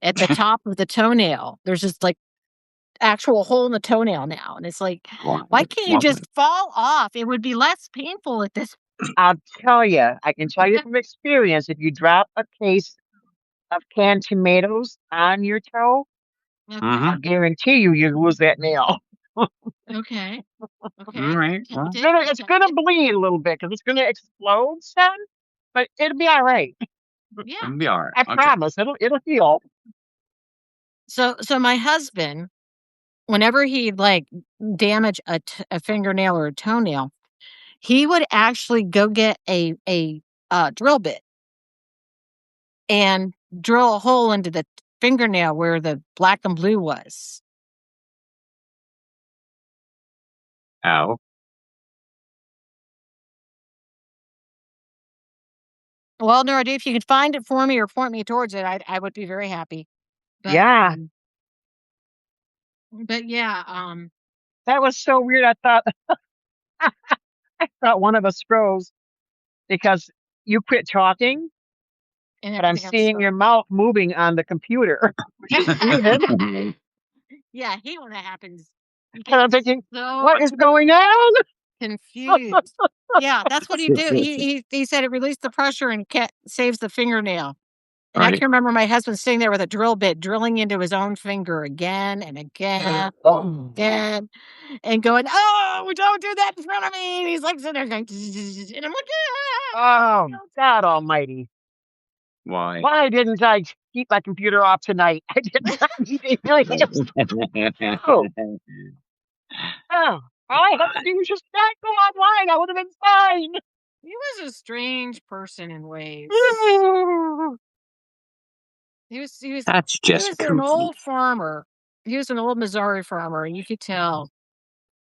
at the top of the toenail. There's just, like, actual hole in the toenail now, and it's like, why can't you just fall off? It would be less painful at this. I'll tell you, I can tell you from experience, if you drop a case of canned tomatoes on your toe, I guarantee you lose that nail. Okay. All right. Well, It's gonna bleed a little bit because it's gonna explode, son. But it'll be all right. Yeah. it'll be all right. I Okay. promise. It'll heal. So my husband, whenever he'd, like, damage a fingernail or a toenail, he would actually go get a drill bit and drill a hole into the fingernail where the black and blue was. Ow. Well, Nora, if you could find it for me or point me towards it, I would be very happy. But, Yeah. But yeah, That was so weird. I thought one of us froze because you quit talking, and but I'm everything else seeing your mouth moving on the computer, which is weird. Yeah, I hate when that happens. And I'm thinking, So what is going on? confused. Yeah, that's what he do. He said it released the pressure and saves the fingernail. And I Right. can remember my husband sitting there with a drill bit, drilling into his own finger again and again and again, and going, "Oh, don't do that in front of me." And he's like sitting there going, and I'm like, Oh, God almighty. Why? Why didn't I keep my computer off tonight? I did not need it. Really just, oh, oh, all I had to do was just not go online. I would have been fine. He was a strange person in ways. He was That's he just was an kooky. old farmer. He was an old Missouri farmer, and you could tell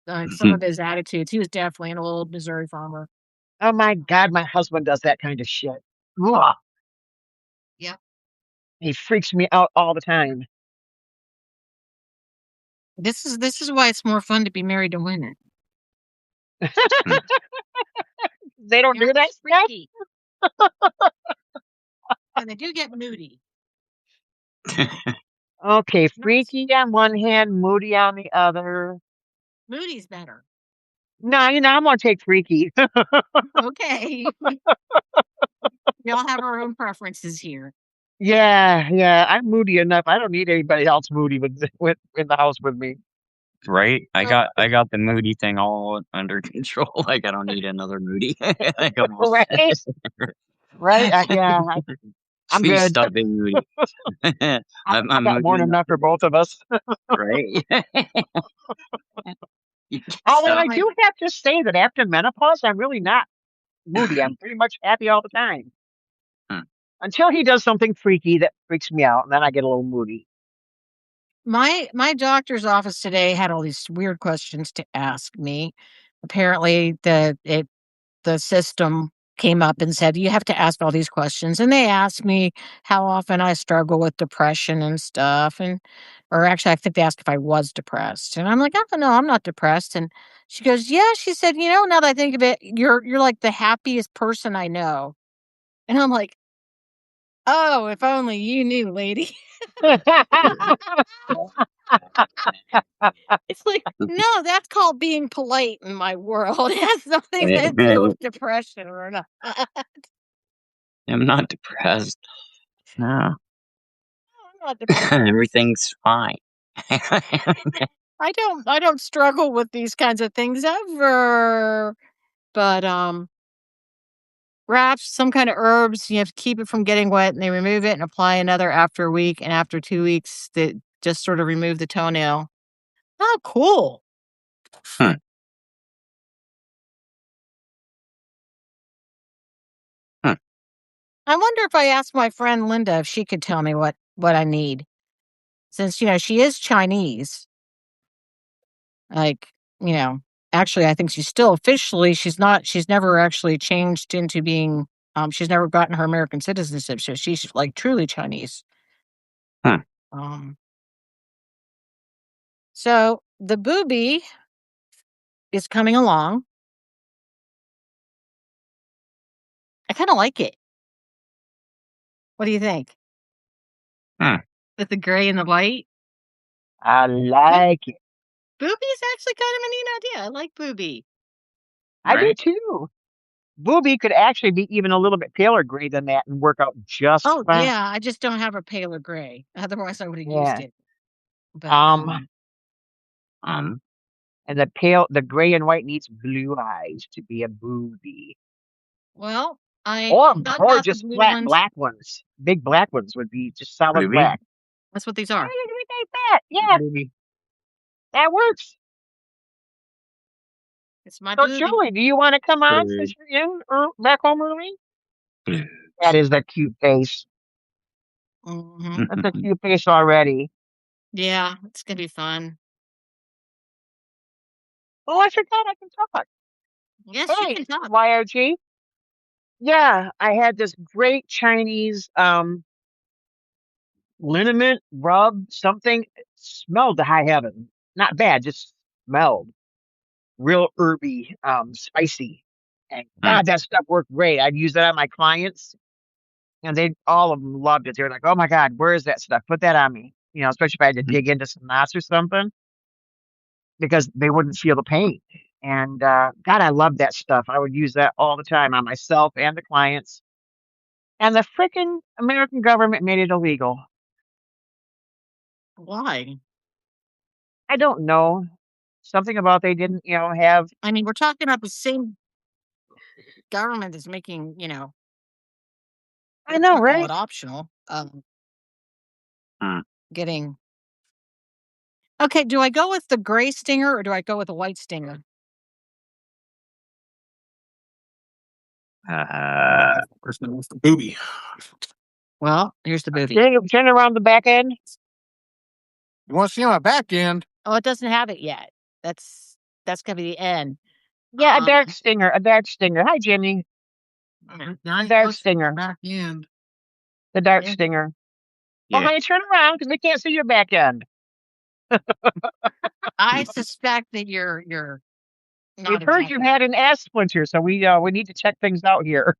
some of his attitudes. He was definitely an old Missouri farmer. Oh my God, my husband does that kind of shit. Ugh, Yep. he freaks me out all the time. This is why it's more fun to be married to women. They don't do that stuff. Freaky. And they do get moody. Okay, freaky on one hand, moody on the other. Moody's better. No, I'm gonna take freaky. Okay. We all have our own preferences here. Yeah, I'm moody enough. I don't need anybody else moody with in the house with me. Right? I got the moody thing all under control. Like I don't need another moody. Like I'm all Right? set. Right? Yeah, I'm Please good. stop being moody. I I'm got moody more than enough for both of us. right? Although So, I do have to say that after menopause, I'm really not moody. I'm pretty much happy all the time. Hmm. Until he does something freaky that freaks me out, and then I get a little moody. My doctor's office today had all these weird questions to ask me. Apparently the system came up and said, "You have to ask all these questions." And they asked me how often I struggle with depression and stuff. Or actually, I think they asked if I was depressed. And I'm like, "Oh, no, I'm not depressed." And she goes, "Yeah." She said, now that I think of it, you're like the happiest person I know." And I'm like, "Oh, if only you knew, lady." It's like, no, that's called being polite in my world. It has nothing to do with depression or not. I'm not depressed. No, I'm not depressed. everything's fine. I don't struggle with these kinds of things ever. But wraps, some kind of herbs, you have to keep it from getting wet, and they remove it and apply another after a week, and after 2 weeks they just sort of remove the toenail. Oh, cool. Hmm. Hmm. I wonder if I asked my friend Linda if she could tell me what I need. Since, she is Chinese. Like, you know, actually, I think she's still officially, she's never actually changed into being, she's never gotten her American citizenship. So she's like truly Chinese. Hmm. So the booby is coming along. I kind of like it. What do you think? Hmm. With the gray and the white? I like it. Booby is actually kind of a neat idea. I like Booby. I do Right? too. Booby could actually be even a little bit paler gray than that and work out just Oh, fine. yeah. I just don't have a paler gray. Otherwise, I would have used Yeah. it. But, Um. And the gray and white needs blue eyes to be a booby. well, I Or thought or about the just blue flat ones. black ones. Big black ones would be just solid Bluey? black. That's what these Yeah, are. you can make that. Yeah, Bluey. that works. It's my So Booby. Julie, do you want to come on Bluey. since you're in back home early? Bluey. That is the cute face. Mhm. That's a cute face already. Yeah, it's gonna be fun. Oh, I forgot I can talk. Yes, you Hey, can talk. YRG. Yeah, I had this great Chinese liniment rub something. It smelled to high heaven. Not bad, just smelled real herby, spicy. And God, that stuff worked great. I'd use that on my clients, and they all of them loved it. They were like, "Oh my God, where is that stuff? Put that on me." Especially if I had to dig into some knots or something, because they wouldn't feel the pain. And God, I love that stuff. I would use that all the time on myself and the clients. And the frickin' American government made it illegal. Why? I don't know. Something about they didn't, have. I mean, we're talking about the same government that's making, I know, call right? it optional. Hmm. Getting. Okay, do I go with the gray stinger or do I go with the white stinger? Person wants the booby. Well, here's the booby. Turn around the back end. You want to see my back end? Oh, it doesn't have it yet. That's gonna be the end. Yeah, a dark stinger. A dark stinger. Hi, Jimmy. Dark stinger. Back end. The dark Yeah. stinger. Well, Yeah. honey, turn around because we can't see your back end. I suspect that you're not We've heard you've had an ass splinter, so we need to check things out here.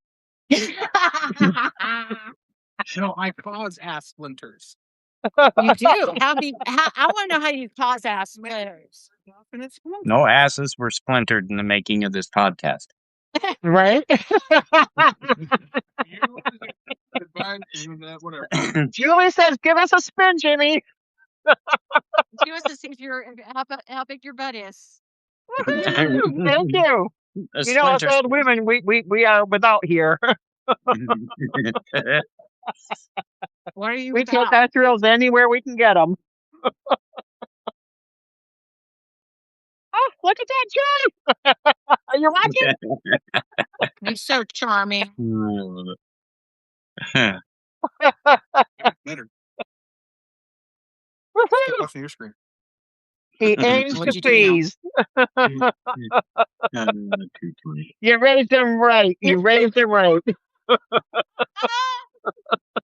No, I cause ass splinters. You do. I want to know how you cause ass splinters. No asses were splintered in the making of this podcast. Right? Whatever. Julie says, "Give us a spin, Jimmy." She wants to see how big your butt is. Woo-hoo! Thank you. A You know, us splinter- old women, we are without here. What are you We take without? our thrills anywhere we can get them. Oh, look at that, Julie! Are you watching? You're so charming. Better. Woohoo! Stop watching your screen. He aims What'd to you do now? please. You raised him right. You raised him right.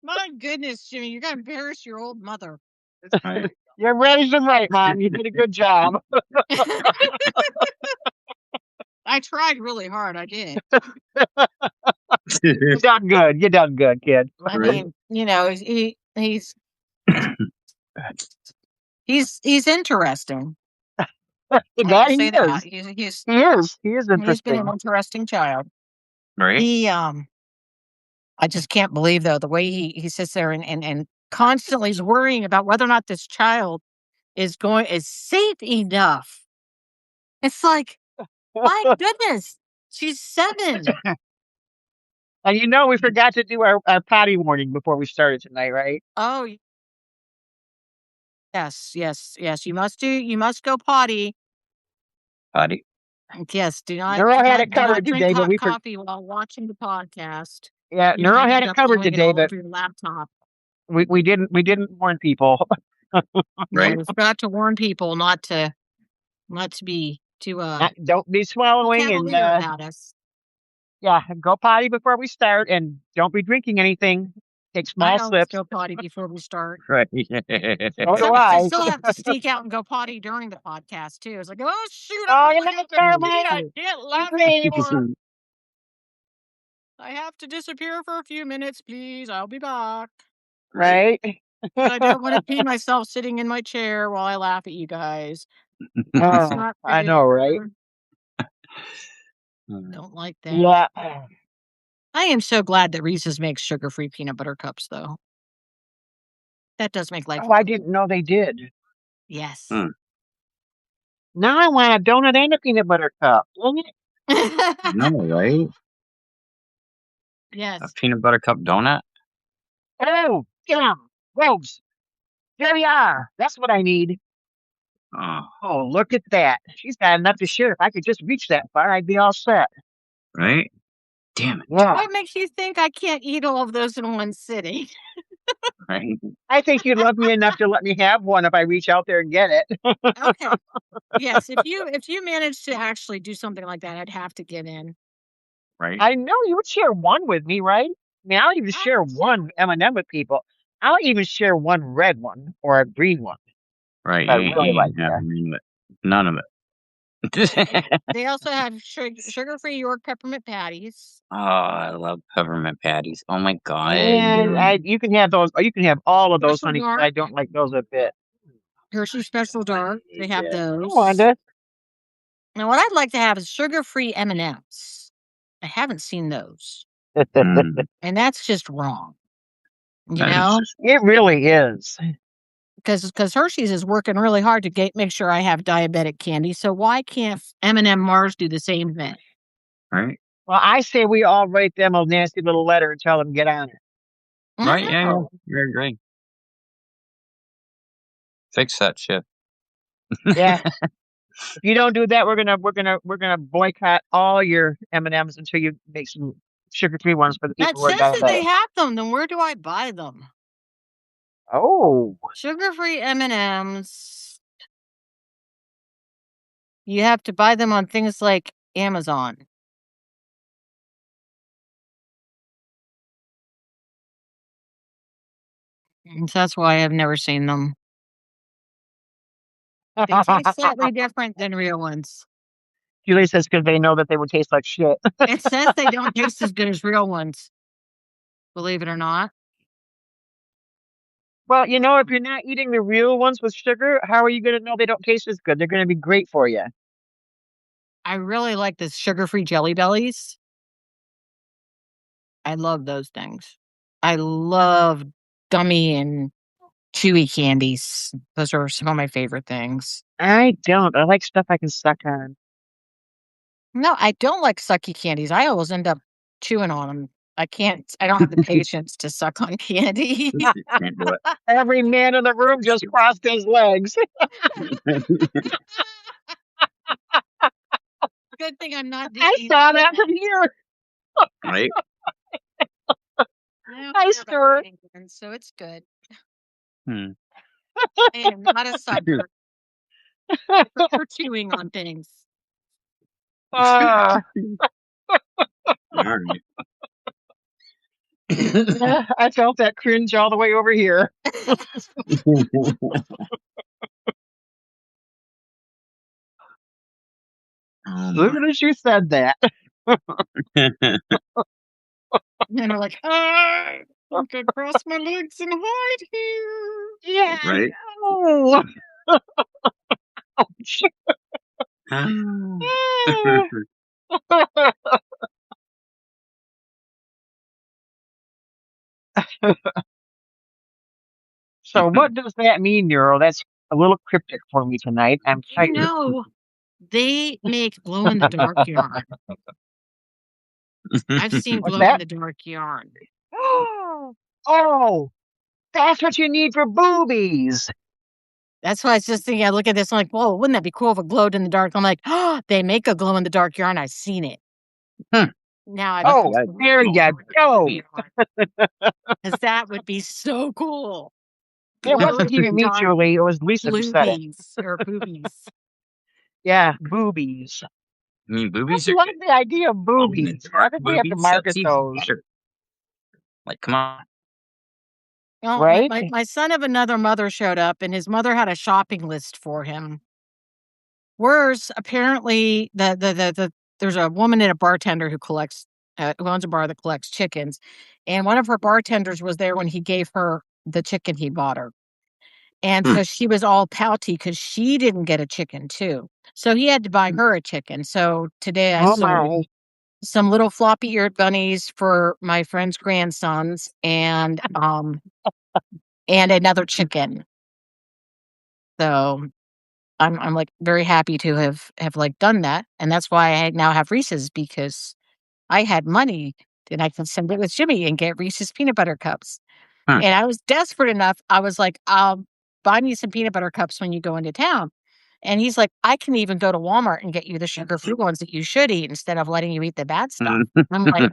My goodness, Jimmy, you're gonna embarrass your old mother. Right. You raised him right, Mom. You did a good job. I tried really hard. I did. You done good. You done good, kid. I Right. mean, he's interesting. I That have to he say is. that. He is. He is He's been interesting. an interesting child. Right? He I just can't believe though the way he sits there and constantly is worrying about whether or not this child is safe enough. It's like, my goodness, she's 7. And we forgot to do our potty warning before we started tonight, right? Oh yes. You must go potty. Potty. Yes, do not Neuro had it do not covered drink today, but hot we coffee while watching the podcast. yeah, You Neuro might had end it up covered doing it today, all but over your laptop. we didn't warn people. Right? We forgot to warn people not to be too Don't be swallowing and cavalier about us. yeah, go potty before we start, and don't be drinking anything. Take I small always sips. go potty before we start. Right. So do Sometimes I I. still have to sneak out and go potty during the podcast too. It's like, oh shoot, Oh, I'm you're going not to terrible. pee. I can't laugh anymore. I have to disappear for a few minutes, please. I'll be back. Right? I don't want to pee myself sitting in my chair while I laugh at you guys. Oh, Not I know, right? fair. Don't like that. Yeah. I am so glad that Reese's makes sugar-free peanut butter cups, though. That does make life. Oh, I didn't know they did. Yes. Hmm. Now I want a donut and a peanut butter cup. Dang it. No, right? Yes. A peanut butter cup donut? Oh, yeah. Rose. There we are. That's what I need. Oh, Oh, look at that. She's got enough to share. If I could just reach that far, I'd be all set. right? Damn it. Yeah. What makes you think I can't eat all of those in one sitting? Right? I think you'd love me enough to let me have one if I reach out there and get it. Okay. Yes, if you manage to actually do something like that, I'd have to get in. Right? I know you would share one with me, right? I mean, I'll even share one M&M with people. I'll even share one red one or a green one. Right. I You really ain't like having none of it. They also have sugar-free York peppermint patties. Oh, I love peppermint patties. Oh my god. And you can have those. You can have all of those, Special honey. 'Cause dark. I don't like those a bit. Hershey Special Dark. They have I those. wonder. Now, what I'd like to have is sugar-free M&Ms. I haven't seen those. And that's just wrong. You That is know? just- It really is. Because Hershey's is working really hard to make sure I have diabetic candy. So why can't M&M Mars do the same thing? right. Well, I say we all write them a nasty little letter and tell them get on it. Right. Yeah. No. You're great. Fix that shit. Yeah. If you don't do that, we're gonna boycott all your M&Ms until you make some sugar-free ones for the That people who are says that they diabetic. have them. Then where do I buy them? Oh, Sugar-free M&Ms. You have to buy them on things like Amazon. And so that's why I've never seen them. They taste slightly different than real ones. Julie says because they know that they would taste like shit. It says they don't taste as good as real ones. Believe it or not. Well, you know, if you're not eating the real ones with sugar, how are you going to know they don't taste as good? They're going to be great for you. I really like the sugar-free Jelly Bellies. I love those things. I love gummy and chewy candies. Those are some of my favorite things. I don't. I like stuff I can suck on. No, I don't like sucky candies. I always end up chewing on them. I don't have the patience to suck on candy. Can't do it. Every man in the room just crossed his legs. Good thing I'm not I doing saw that from here. Right. I stir. So it's good. Hmm. I am not a sucker for chewing on things. Uh, All right. I felt that cringe all the way over here. Look at as you said that. And they're like, I can cross my legs and hide here. Yeah. Right. Oh. Ouch. So what does that mean, Neuro? That's a little cryptic for me tonight. I'm You tired. know, they make glow in the dark yarn. I've seen What's glow that? in the dark yarn. Oh, that's what you need for boobies. That's why I was just thinking, I look at this, I'm like, whoa, wouldn't that be cool if it glowed in the dark? I'm like, oh, they make a glow in the dark yarn. I've seen it. Hmm. Now I've Oh, seen there you go. because that would be so cool. It Glow wasn't in the even me, dark Julie. It was Lisa who said it. boobies or boobies. Yeah, boobies. I mean, I boobies are love good. the idea of boobies. I think we have to Boobies, market that's even those, better. Like, come on. Oh, right? my son of another mother showed up, and his mother had a shopping list for him. Whereas apparently there's a woman and a bartender who owns a bar that collects chickens, and one of her bartenders was there when he gave her the chicken he bought her, and so she was all pouty because she didn't get a chicken too. So he had to buy her a chicken. So today I Oh sold my. some little floppy-eared bunnies for my friend's grandsons, and another chicken. So I'm like very happy to have like done that, and that's why I now have Reese's, because I had money and I can send it with Jimmy and get Reese's peanut butter cups. Huh. And I was desperate enough. I was like, I'll buy me some peanut butter cups when you go into town. And he's like, I can even go to Walmart and get you the sugar-free ones that you should eat instead of letting you eat the bad stuff. I'm like,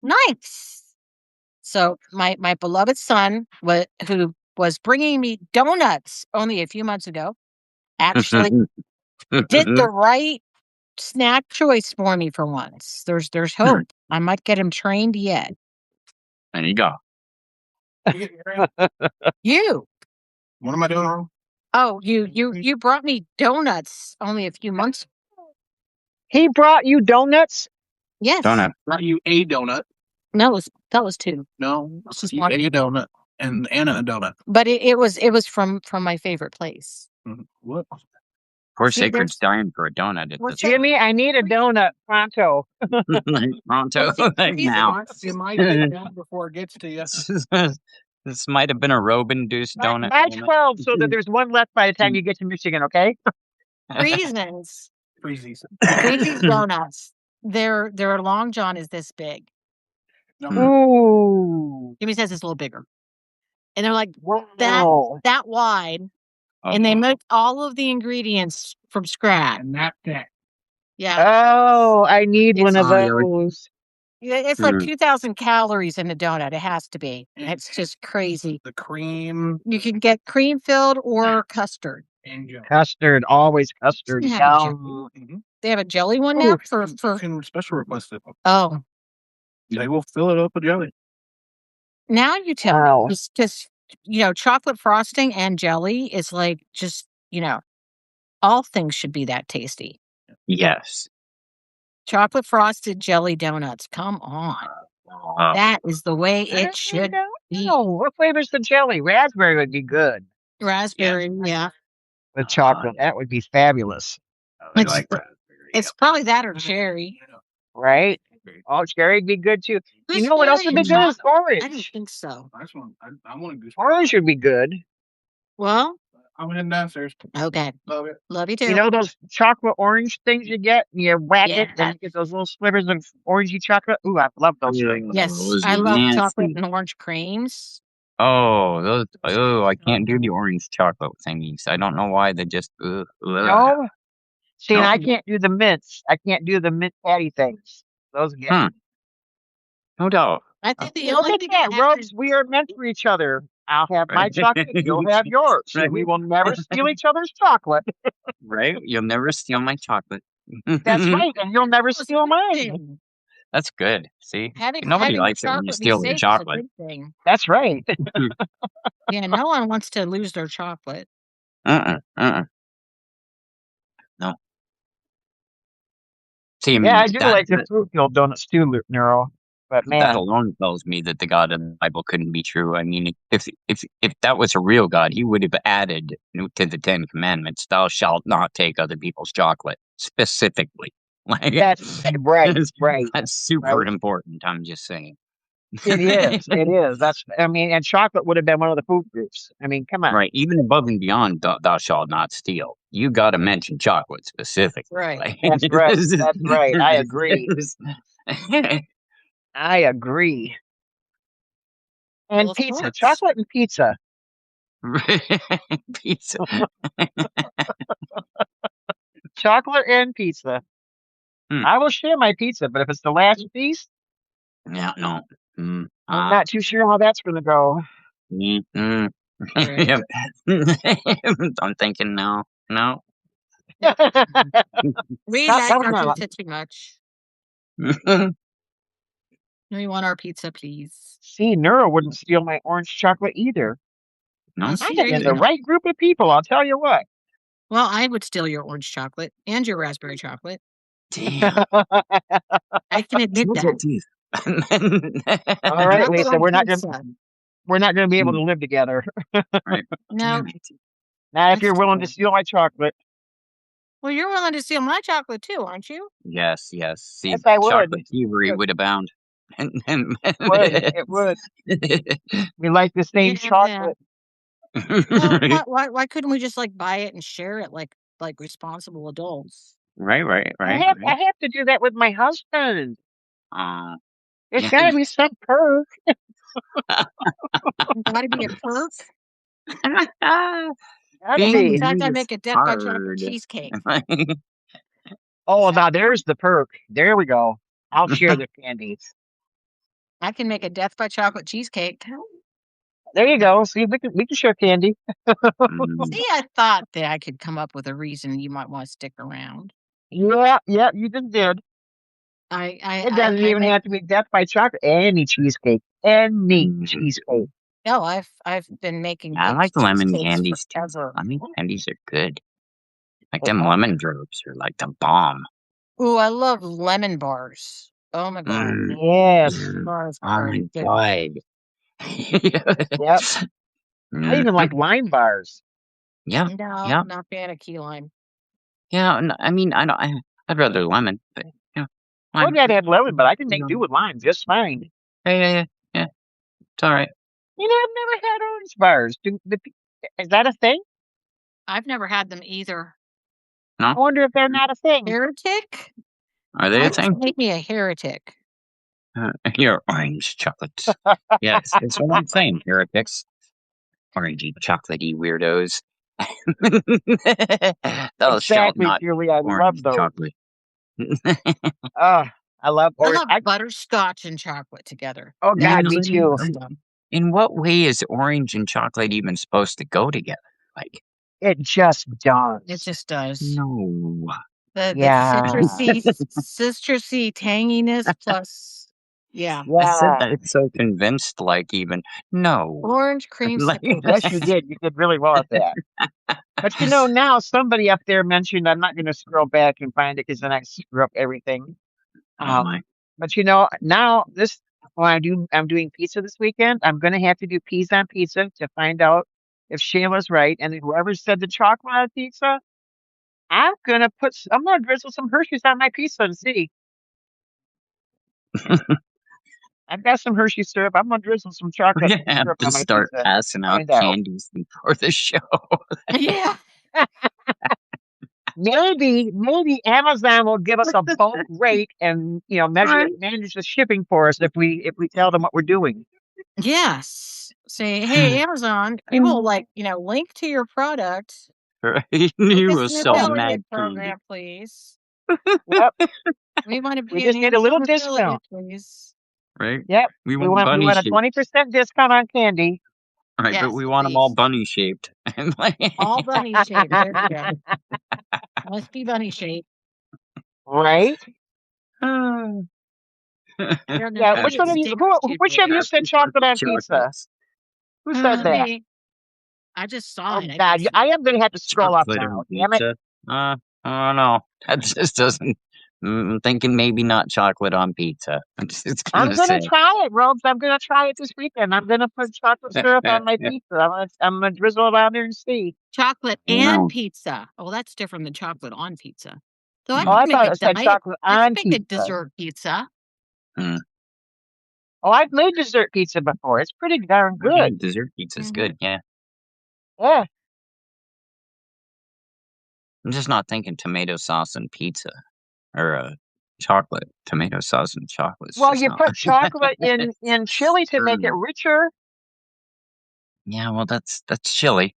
nice. So my beloved son, who was bringing me donuts only a few months ago, actually did the right snack choice for me for once. There's hope. I might get him trained yet. There you go. You. What am I doing wrong? Oh, you brought me donuts only a few months. He brought you donuts? Yes. Donut. Brought you a donut. No, that was two. No, It's just you one. a donut and Anna a donut. But it was from my favorite place. What? Poor See, Sacred's there's dying for a donut at Well, this check- Jimmy, I need a donut pronto. point. Pronto, Well, see, like now. You might get that before it gets to you. This might have been a robe-induced donut. Buy moment. 12 so that there's one left by the time you get to Michigan, okay? Reasons. Freezies. Freezy's donuts. Their long john is this big. Ooh. Jimmy says it's a little bigger, and they're like Wow. that wide, and they Oh, make all of the ingredients from scratch. And that thick. Yeah, Oh, I need one of Oh, yeah, we- those. it's like Mm. 2,000 calories in a donut. It has to be. It's just crazy. The cream You can get cream filled or custard. and jelly. Custard, always custard. Yeah. Yum. They have a jelly one now for You can special request it. oh. They will fill it up with jelly. Now you tell Wow. me, because chocolate frosting and jelly is like just all things should be that tasty. yes. Chocolate frosted jelly donuts, come on, that is the way it should be. Oh, what flavor's the jelly? Raspberry would be good Raspberry, yeah. with chocolate. That would be fabulous, I It's- like raspberry. It's probably that or cherry. right? Oh, cherry would be good too. You know what else would be good Gooseberry is and I don't orange. think so. Nice one. I want to do. Orange would be good. Well, I'm heading downstairs. okay. Love it. Love you too. You know those chocolate orange things you get? And you whack it Yeah. and you get those little slivers of orangey chocolate. Ooh, I love those things. Yes, Those I love nasty. chocolate and orange creams. Oh, those. Oh, I can't do the orange chocolate thingies. I don't know why they just. No? See, and No. I can't do the mints. I can't do the mint patty things. Those get Hmm. No doubt. I think the Look only at thing that, that Robes. We are meant for each other. I'll have my Right. chocolate, you'll have yours. Right. We will never steal each other's chocolate. Right? You'll never steal my chocolate. That's right, and you'll never was a steal good mine. thing. That's good. See, Having nobody likes it when you chocolate be steal their safe is a chocolate. good thing. That's right. Yeah, no one wants to lose their chocolate. No. See, I mean, Yeah, I do that, like the fruit filled donuts too, Neuro. But that man, alone tells me that the God in the Bible couldn't be true. I mean, if that was a real God, he would have added to the 10 Commandments, "Thou shalt not take other people's chocolate," specifically. Like that's right, right. that's super right. important. I'm just saying. It is. It is. I mean, and chocolate would have been one of the food groups. I mean, come on. Right, even above and beyond, thou shalt not steal. You got to mention chocolate specifically. Right. Like, That's right. That's right. I agree. I agree. And Well, of pizza, course. chocolate and pizza. Pizza. Chocolate and pizza. I will share my pizza, but if it's the last piece, Yeah, no. I'm not too sure how that's going to go. Right. I'm thinking no. We That like was our not- pizza too much. We want our pizza, please. See, Neuro wouldn't steal my orange chocolate either. No. Well, see, I'm there in you the go. right group of people, I'll tell you what. Well, I would steal your orange chocolate and your raspberry chocolate. Damn. I can admit that. Teeth. All right, Chocolate Lisa, on we're not pizza. going to be able to live together. Right. No. Damn it. Not if That's you're willing to true. steal my chocolate. Well, you're willing to steal my chocolate too, aren't you? Yes. See, Yes, I would. chocolate thievery Would. would abound. It would. We like the same Yeah. chocolate. Well, why couldn't we just like buy it and share it like responsible adults? Right. I have to do that with my husband. There's Yeah. got to be some perk. Gotta be a perk. Gotta Being be. In fact, I is make a Death by chocolate hard. cheesecake. Oh, now there's the perk. There we go. I'll share the candy. I can make a Death by chocolate cheesecake. There you go. See, we can share candy. See, I thought that I could come up with a reason you might want to stick around. Yeah, you just did. It doesn't even have to be death by chocolate. Any cheesecake. Any cheesecake. No, I've been making. I like baked lemon cheesecakes candies too. forever. Lemon candies are good. Like them lemon drops are like the bomb. Ooh, I love lemon bars. Oh my god. Yes. Bars Oh are my good. god. Yep. I even like lime bars. Yeah. No, Yeah. not fan of key lime. Yeah, I mean, I'd rather lemon, but I would lime. rather have lemon, but I can make do with lime just fine. Yeah. It's all right. You know, I've never had orange bars. Is that a thing? I've never had them either. I No, wonder if they're not a thing. Heretic? are they Why a does it thing? make me a heretic? Your orange chocolates. Yes, that's what I'm saying. Heretics, orangey, chocolatey weirdos. They'll shall Exactly, not Julie. eat I love orange those. chocolate. Oh, I love I orange. love butterscotch and chocolate together. Oh Yeah, God, me too. in what way is orange and chocolate even supposed to go together? Like, It just does. It just does. no. The Yeah. citrusy tanginess plus I said Yeah. that so convinced, like, even, no. orange Like, creamsicle. Yes, you did. You did really well at that. But you know, now somebody up there mentioned, I'm not going to scroll back and find it because then I screw up everything. oh my. But you know, now I'm doing pizza this weekend. I'm going to have to do peas on pizza to find out if Shayla's right. And whoever said the chocolate on pizza, I'm going to drizzle some Hershey's on my pizza and see. I've got some Hershey syrup. I'm going to drizzle some We're chocolate gonna have syrup to on my start pizza. passing out Find out. candies before the show. Yeah. Maybe Amazon will give us a bulk rate and Right. manage the shipping for us if we tell them what we're doing. Yes. Say, hey, Amazon, we will link to your product. Right? Make You us will an sell affiliate mad candy. program, please. Yep. We want to We be an just need a little Amazon affiliate, discount. please. Right? Yep. We We want want bunny a shaped. 20% discount on candy. Right, but Yes, we want them all please. bunny shaped. All bunny shaped. There you go. Must be bunny shaped. Right? Yeah. Which one of you which of you said chocolate on pizza? Who said that? Me. I just saw Oh it. God, I am gonna have to scroll up Chocolate now. on Damn it. pizza? I don't know. That just doesn't. I'm thinking maybe not chocolate on pizza. I'm just I'm gonna gonna say. try it, Robes. I'm gonna try it this weekend. I'm gonna put chocolate syrup on my pizza. I'm gonna drizzle it on there and see. Chocolate and No. pizza. Oh, that's different than chocolate on pizza. So I Oh, could I make thought a it said diet. chocolate I could on make a pizza. dessert pizza. Mm. Oh, I've made dessert pizza before. It's pretty darn good. Dessert pizza's good. Yeah. Yeah. I'm just not thinking tomato sauce and pizza or chocolate. Tomato sauce and chocolate. Well, you put chocolate in chili to make it Mm. richer. Yeah, well, that's chili.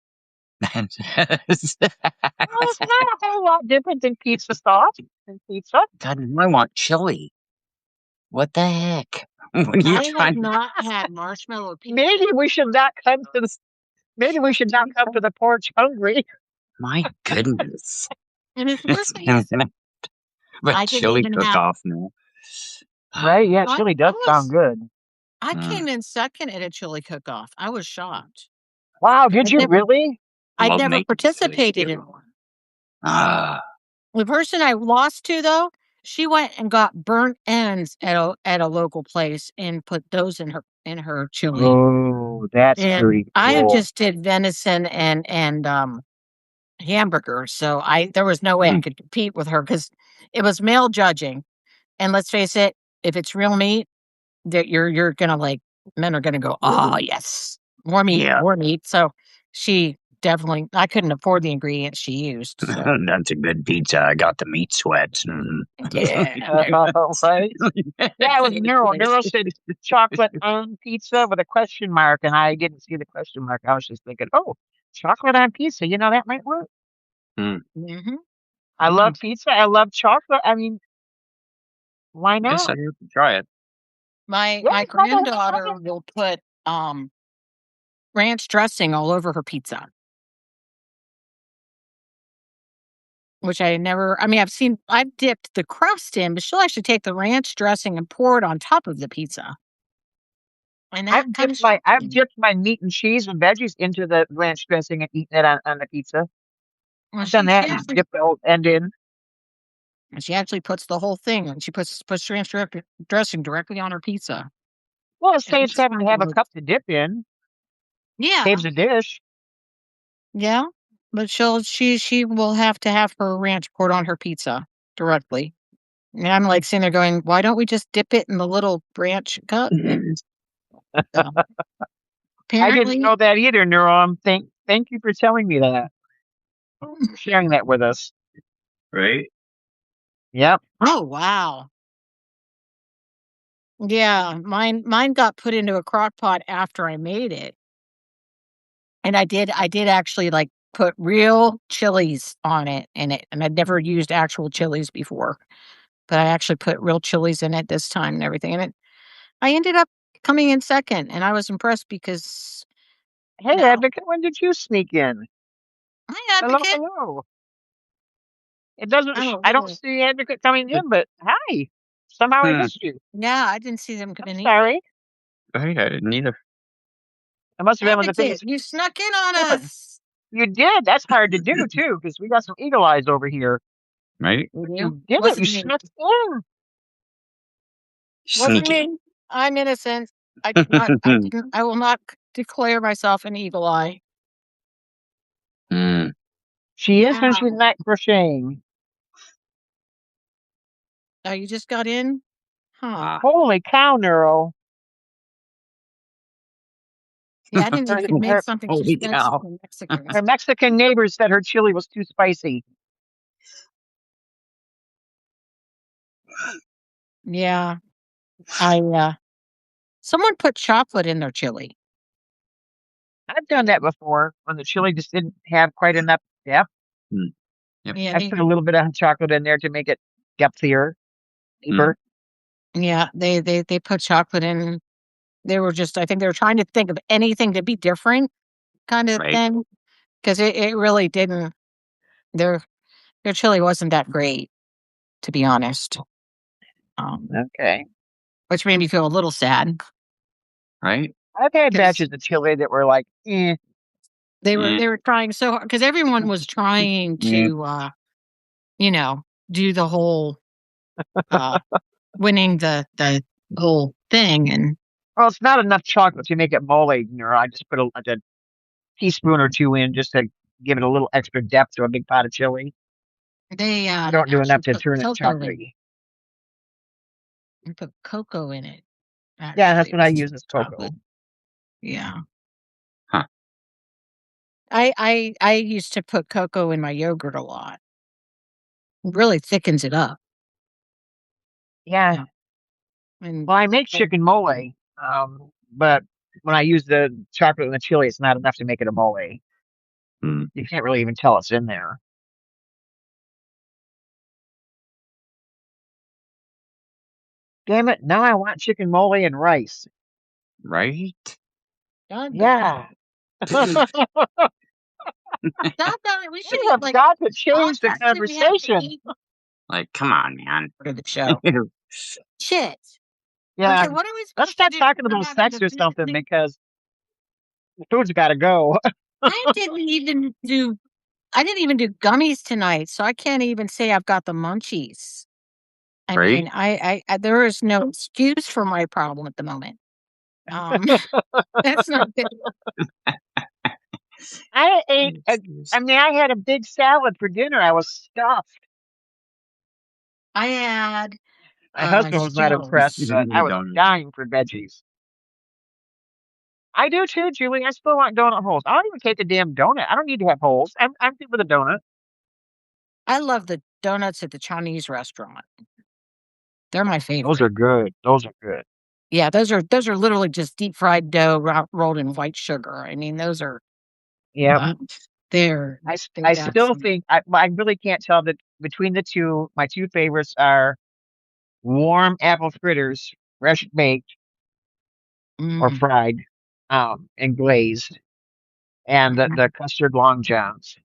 Well, it's not a whole lot different than pizza sauce and pizza. God, I want chili. What the heck? What are you I have trying? not had marshmallow pizza. Maybe we should not come to the porch hungry. My goodness. And it's worth I'm it. gonna have a I didn't chili even cook have. off now. Right? Yeah, I, chili I does sound was. good. I Mm, came in second at a chili cook-off. I was shocked. Wow, did I'd you never, really? I'd love never making chili participated in too. one. Ah, The person I lost to, though, she went and got burnt ends at a local place and put those in her chili. Oh, that's And pretty I cool. just did venison and hamburgers, so there was no way I could compete with her because it was male judging. And let's face it, if it's real meat, that you're gonna men are gonna go, oh yes, more meat, yeah. more meat. So she definitely, I couldn't afford the ingredients she used. So That's a good pizza. I got the meat sweats. Mm. yeah, Right? Yeah, it was Nero. Nero said chocolate on pizza with a question mark, and I didn't see the question mark. I was just thinking, oh, chocolate on pizza. That might work. Mm. hmm I love pizza. I love chocolate. I mean, why Guess not? I have to try it. my Yeah, my it's not that granddaughter will put ranch dressing all over her pizza. Which I never, I mean, I've dipped the crust in, but she'll actually take the ranch dressing and pour it on top of the pizza. And that kind of I've dipped my meat and cheese and veggies into the ranch dressing and eaten it on the pizza. well, I've done that and dipped the whole end in. she actually puts the whole thing, and she puts ranch dressing directly on her pizza. Well, it saves having to have a cup to dip in. Yeah. Saves a dish. Yeah. But she will have to have her ranch poured on her pizza directly. And I'm like sitting there going, why don't we just dip it in the little ranch cup? So, I didn't apparently, know that either, Neuron. Thank you for telling me that, sharing that with us. Right? Yep. oh wow. Yeah, mine got put into a crock pot after I made it. And I did actually like put real chilies on it and I'd never used actual chilies before. But I actually put real chilies in it this time and everything. And I ended up coming in second and I was impressed because Hey, now Advocate, when did you sneak in? my Hello, advocate. hello. It doesn't. Oh, I don't really? see Advocate coming in, but hi. Somehow I Hmm. missed you. Yeah, I didn't see them come I'm in either. sorry. Right, I didn't either. It must have been when the Advocate, things you snuck in on open. us. You did. That's hard to do too, because we got some eagle eyes over here. Right? You do? You did it. You Wasn't me. snuck in. Wasn't Sneaky. me. I'm innocent. I did not. I didn't. I will not declare myself an eagle eye. Hmm. She is when Yeah. she's not crocheting. Oh, you just got in? Huh. Ah. Holy cow, Neuro. Yeah, I didn't Her, even make her, something too Holy spicy cow. for Mexicans. her Mexican neighbor said her chili was too spicy. Yeah. Someone put chocolate in their chili. I've done that before when the chili just didn't have quite enough depth. Hmm. Yep. Yeah, I put a little bit of chocolate in there to make it depthier, deeper. they put chocolate in. They were just, I think they were trying to think of anything to be different kind of Right. thing. Because it really didn't, their chili wasn't that great, to be honest. Okay. Which made me feel a little sad. Right? I've had 'Cause batches of chili that were like, eh. Eh. they were trying so hard, because everyone was trying to, you know, do the whole winning the whole thing. And Well, it's not enough chocolate to make it mole. I just put like a teaspoon or two in just to give it a little extra depth to a big pot of chili. they I don't do enough actually to put turn it cocoa in it. chocolatey. And put cocoa in it. Yeah, that's Actually, what I instead use as of cocoa. chocolate. Yeah. Huh. I used to put cocoa in my yogurt a lot. It really thickens it up. Yeah. Yeah. And Well, I make chicken mole, but when I use the chocolate and the chili, it's not enough to make it a mole. Hmm. You can't really even tell it's in there. Damn it! Now I want chicken mole and rice. Right? God, Yeah. stop that. We should We eat have like got to all change the that shit we have to conversation. eat Like, come on, man. for the show. Shit. Yeah. Okay, what are we Let's supposed to stop do? talking We're about having sex the or food something thing. because the food's got to go. I didn't even do gummies tonight, so I can't even say I've got the munchies. I Right? mean, I there is no excuse for my problem at the moment. That's not good. I ate. I had a big salad for dinner. I was stuffed. I had My husband was not impressed, shells. but I was dying for veggies. I do too, Julie. I still want donut holes. I don't even take the damn donut. I don't need to have holes. I'm good with a donut. I love the donuts at the Chinese restaurant. They're my Those favorite. are good. Those are good. Yeah, those are literally just deep fried dough rolled in white sugar. I mean, those are Yeah. they're I still think I really can't tell that between the two. My two favorites are warm apple fritters, fresh baked or fried, and glazed, and the custard long johns.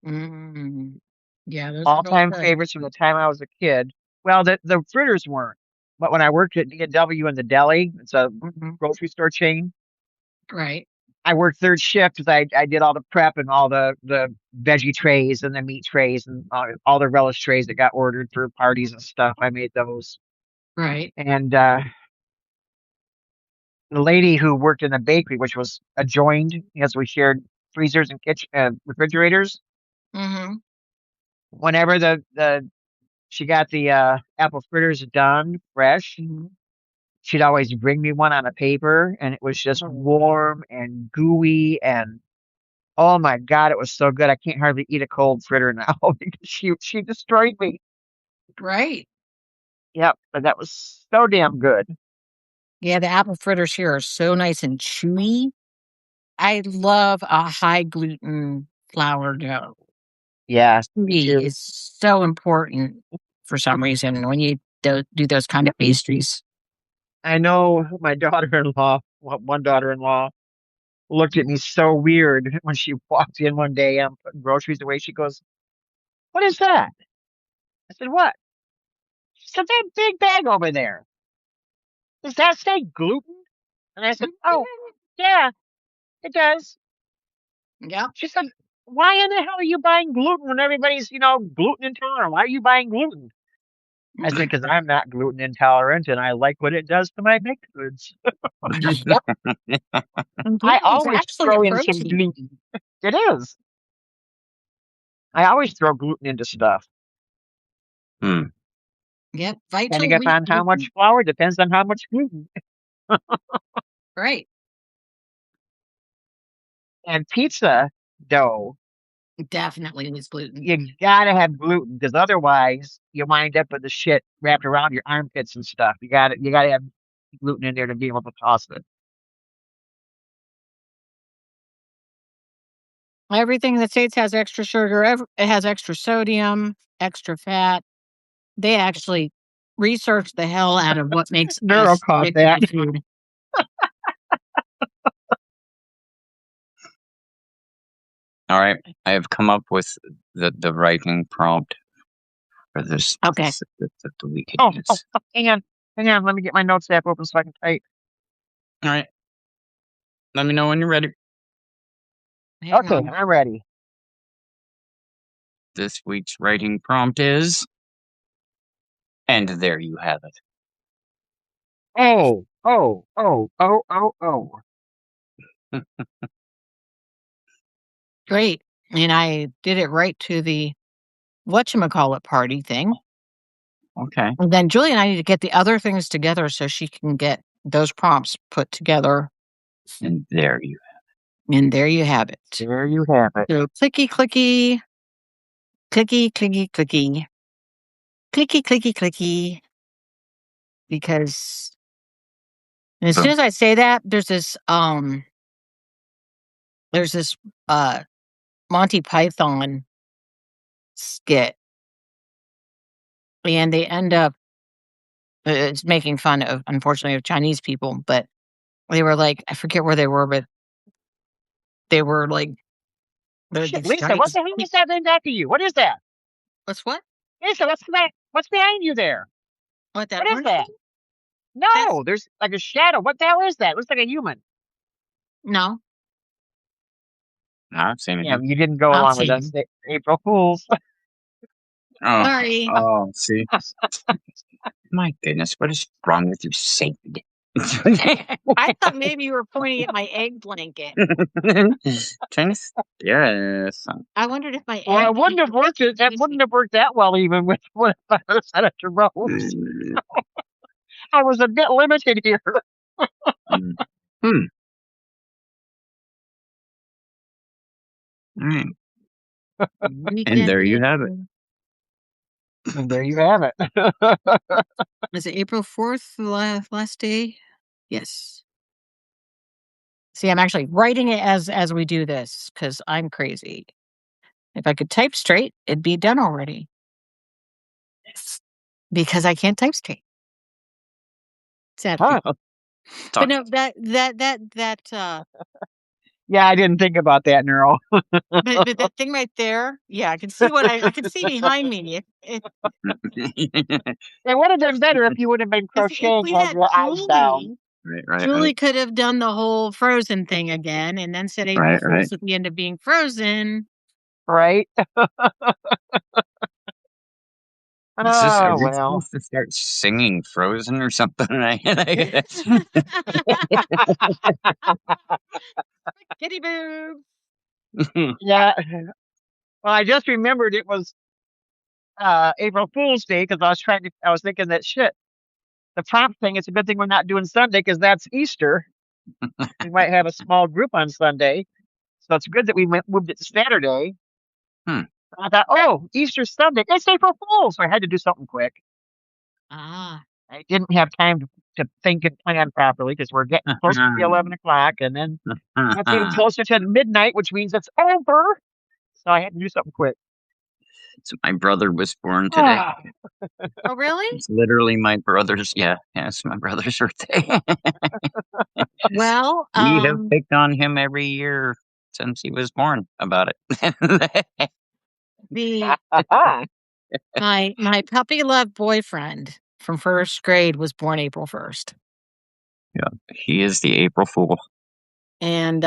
Yeah, those are All both time good. favorites from the time I was a kid. Well, the fritters weren't, but when I worked at D&W in the deli, it's a grocery store chain. Right. I worked third shift because I did all the prep and all the veggie trays and the meat trays and all the relish trays that got ordered for parties and stuff. I made those. Right. And the lady who worked in the bakery, which was adjoined, as we shared freezers and kitchen refrigerators. Mm-hmm. Whenever she got the apple fritters done fresh, she'd always bring me one on a paper, and it was just warm and gooey, and oh my God, it was so good. I can't hardly eat a cold fritter now because she destroyed me. Right. Yep, but that was so damn good. Yeah, the apple fritters here are so nice and chewy. I love a high gluten flour dough. Yeah, me Chewy too. is so important for some reason when you do those kind of pastries. I know my daughter-in-law, one daughter-in-law, looked at me so weird when she walked in one day. I'm putting groceries away. She goes, "What is that?" I said, "What?" She said, "That big bag over there. Does that say gluten?" And I said, "Oh, yeah, it does." Yeah. She said, "Why in the hell are you buying gluten when everybody's, gluten intolerant? Why are you buying gluten?" I said, "Because I'm not gluten intolerant and I like what it does to my baked goods." Yep. And I gluten is always actually a throw in some protein. gluten. It is. I always throw gluten into stuff. Yep. Vital Depending wheat upon how gluten. much flour, depends on how much gluten. Right. And pizza dough, Definitely is gluten. you gotta have gluten because otherwise you wind up with the shit wrapped around your armpits and stuff. You gotta have gluten in there to be able to toss it. Everything in the States has extra sugar. It has extra sodium, extra fat. They actually research the hell out of what makes Neuro us caught addicted that. to food. All right, I have come up with the writing prompt for this. Okay. The we could Oh, use. hang on. Hang on. Let me get my notes app open so I can type. All right, let me know when you're ready. Hang Okay, on. I'm ready. This week's writing prompt is, and there you have it. Oh, oh, oh, oh, oh, oh. Great. And I did it right to the whatchamacallit party thing. Okay. And then Julie and I need to get the other things together so she can get those prompts put together. And there you And there you have it. There you have it. So clicky, clicky, clicky, clicky, clicky, clicky, clicky, clicky. Because as soon as I say that, there's this Monty Python skit, and they end up it's making fun of, unfortunately, of Chinese people, but they were like, I forget where they were, but they were like, Shit, these Lisa, what Chinese. the hell is that named after you? What is that? What's what? Lisa, what's that? What's behind you there? What, that What is orange that? thing? That's No, there's like a shadow. What the hell is that? It looks like a human. no. No, I've seen it. Yeah, you didn't go I'll along with see us. you. April Fools. Oh, Sorry. oh, see. My goodness, what is wrong with you, Satan? I thought maybe you were pointing at my egg blanket. Trying to steer us. I wondered if my Well, egg it wouldn't have worked. That wouldn't have worked that well, even with Senator Rose. I was a bit limited here. Hmm. All right. And there you have it. And there you have it. Is it April 4th, the last day? Yes. See, I'm actually writing it as we do this because I'm crazy. If I could type straight, it'd be done already. Because I can't type straight. Sadly. Huh. But no, that Yeah, I didn't think about that, Neural. but that thing right there, yeah, I can see I can see behind me. It would have been better if you would have been If crocheting we had had your eyes down. Right. Julie could have done the whole Frozen thing again and then said April Fools at the end of being Frozen. Right? Are we Well. supposed to start singing Frozen or something? Kitty boo. Yeah. Well, I just remembered it was April Fool's Day because I was thinking that shit. The prompt thing, it's a good thing we're not doing Sunday because that's Easter. We might have a small group on Sunday. So it's good that moved it to Saturday. Hmm. I thought, oh, Easter Sunday. It's April Fool's. So I had to do something quick. Ah. I didn't have time to think and plan properly because we're getting close to the 11 o'clock. And then it's getting closer to midnight, which means it's over. So I had to do something quick. So my brother was born today. Oh, really? It's literally my brother's. Yeah, it's my brother's birthday. Well, We have picked on him every year since he was born about it. the my puppy love boyfriend from first grade was born April 1st. Yeah, he is the April Fool. And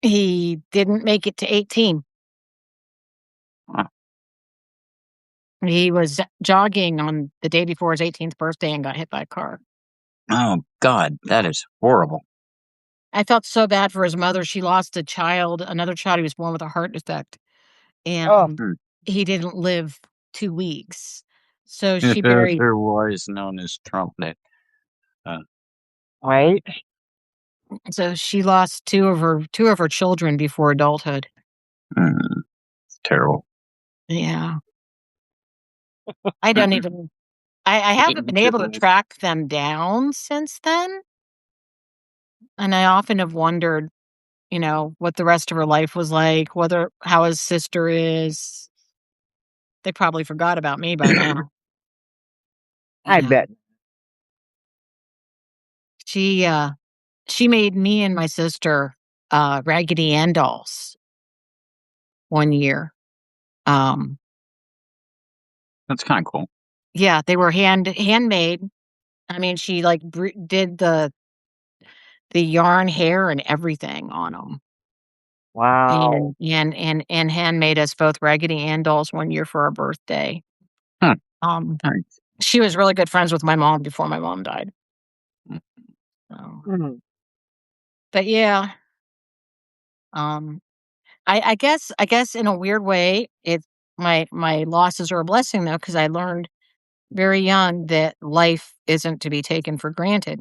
he didn't make it to 18. Huh. He was jogging on the day before his 18th birthday and got hit by a car. Oh God, that is horrible. I felt so bad for his mother. She lost another child. He was born with a heart defect, and Hmm. he didn't live 2 weeks. So she There buried. was known as Trump Day. Right? So she lost two of her children before adulthood. It's terrible. Yeah, I don't even. I haven't been able to track them down since then, and I often have wondered, what the rest of her life was like, how his sister is. They probably forgot about me by now. I Yeah. bet. She made me and my sister Raggedy Ann dolls one year. That's kind of cool. Yeah, they were handmade. I mean, she like did the yarn hair and everything on them. Wow. And handmade us both Raggedy Ann dolls one year for our birthday. Huh. Nice. She was really good friends with my mom before my mom died. So, but yeah, I guess in a weird way, my losses are a blessing though, because I learned very young that life isn't to be taken for granted.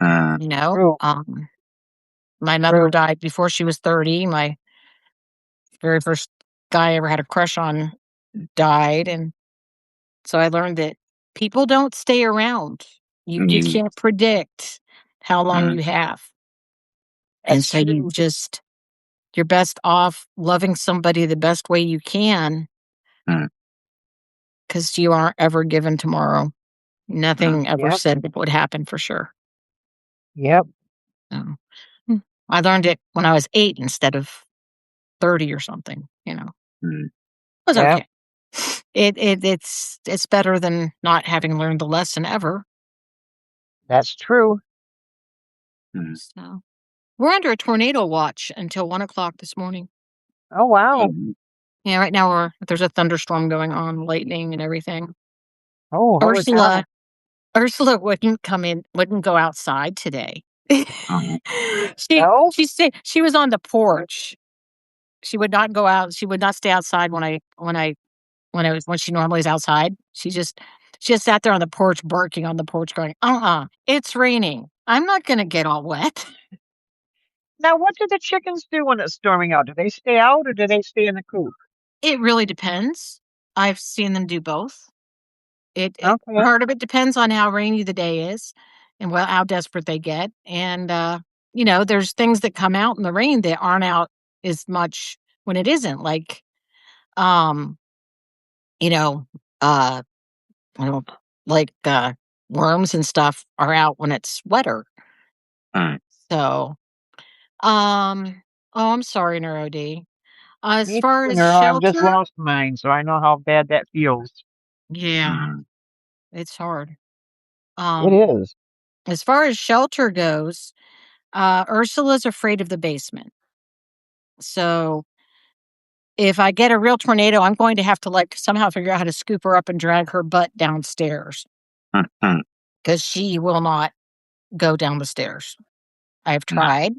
True. My mother died before she was 30. My very first guy I ever had a crush on died, and so I learned that people don't stay around. You can't predict how long you have. And so you're best off loving somebody the best way you can, because you aren't ever given tomorrow. Nothing ever said it would happen for sure. Yep. So, I learned it when I was 8 instead of 30 or something, It was okay. It's better than not having learned the lesson ever. That's true. So we're under a tornado watch until 1:00 this morning. Oh, wow. Yeah, right now there's a thunderstorm going on, lightning and everything. Oh, holy cow. Ursula wouldn't go outside today. No? She was on the porch. She would not go out. She would not stay outside when she normally is outside. She just sat there on the porch, barking on the porch, going, it's raining. I'm not gonna get all wet. Now, what do the chickens do when it's storming out? Do they stay out or do they stay in the coop? It really depends. I've seen them do both. Okay. Part of it depends on how rainy the day is and how desperate they get. And there's things that come out in the rain that aren't out as much when it isn't. Like, I don't worms and stuff are out when it's wetter. So, I'm sorry, NeuroD. As far as I've just shelter, lost mine, so I know how bad that feels. yeah, it's hard. It is. As far as shelter goes, Ursula's afraid of the basement. So if I get a real tornado, I'm going to have to somehow figure out how to scoop her up and drag her butt downstairs, because she will not go down the stairs. I've tried.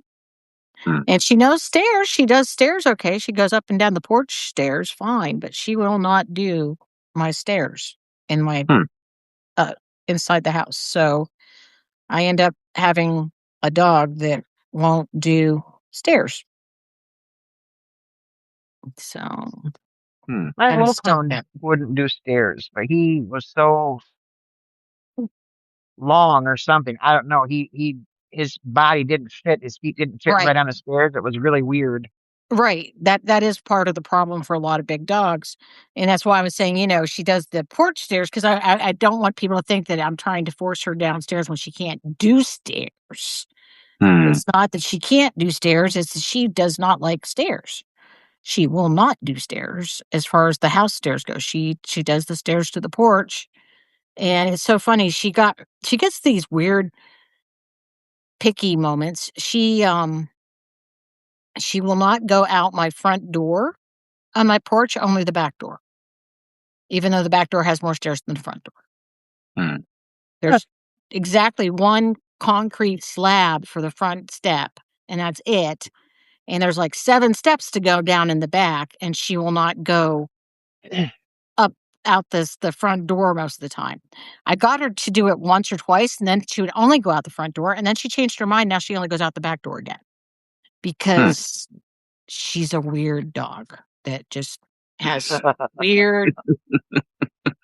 Hmm. And she knows stairs. She does stairs okay. She goes up and down the porch stairs fine, but she will not do my stairs in my inside the house. So I end up having a dog that won't do stairs. So My kind of little stuck cone there. wouldn't do stairs, but he was so long or something. I don't know. His body didn't fit. His feet didn't fit Right. right on the stairs. It was really weird. Right. That is part of the problem for a lot of big dogs. And that's why I was saying, she does the porch stairs because I don't want people to think that I'm trying to force her downstairs when she can't do stairs. It's not that she can't do stairs, it's that she does not like stairs. She will not do stairs as far as the house stairs go. She does the stairs to the porch. And it's so funny. She gets these weird picky moments. She will not go out my front door on my porch, only the back door. Even though the back door has more stairs than the front door. There's exactly one concrete slab for the front step, and that's it. And there's like 7 steps to go down in the back, and she will not go up out the front door most of the time. I got her to do it once or twice, and then she would only go out the front door, and then she changed her mind. Now she only goes out the back door again because she's a weird dog that just has weird.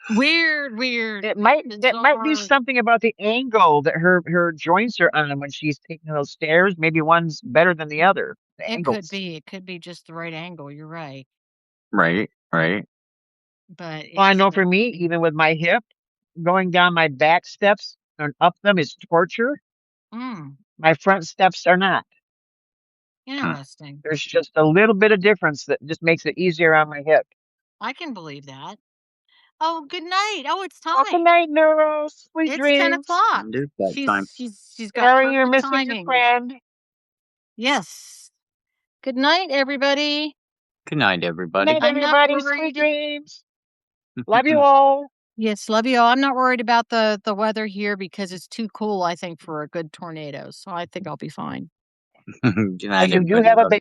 It might be something about the angle that her joints are on when she's taking those stairs. Maybe one's better than the other. The angles. It could be just the right angle. You're right. Right. But Well, I know for me, even with my hip, going down my back steps and up them is torture. My front steps are not. Interesting. There's just a little bit of difference that just makes it easier on my hip. I can believe that. Oh, good night. Oh, it's time. Oh, good night, Neuro. Sweet It's dreams. 10 o'clock. Bedtime. She's got Sorry you're perfect missing your timing. friend. Yes. Good night, everybody. Good night, everybody. Good night, I'm not everybody. Sweet worried. dreams. Love you all. Yes, love you all. I'm not worried about the weather here because it's too cool, I think, for a good tornado. So I think I'll be fine. Good night, And you do everybody. have a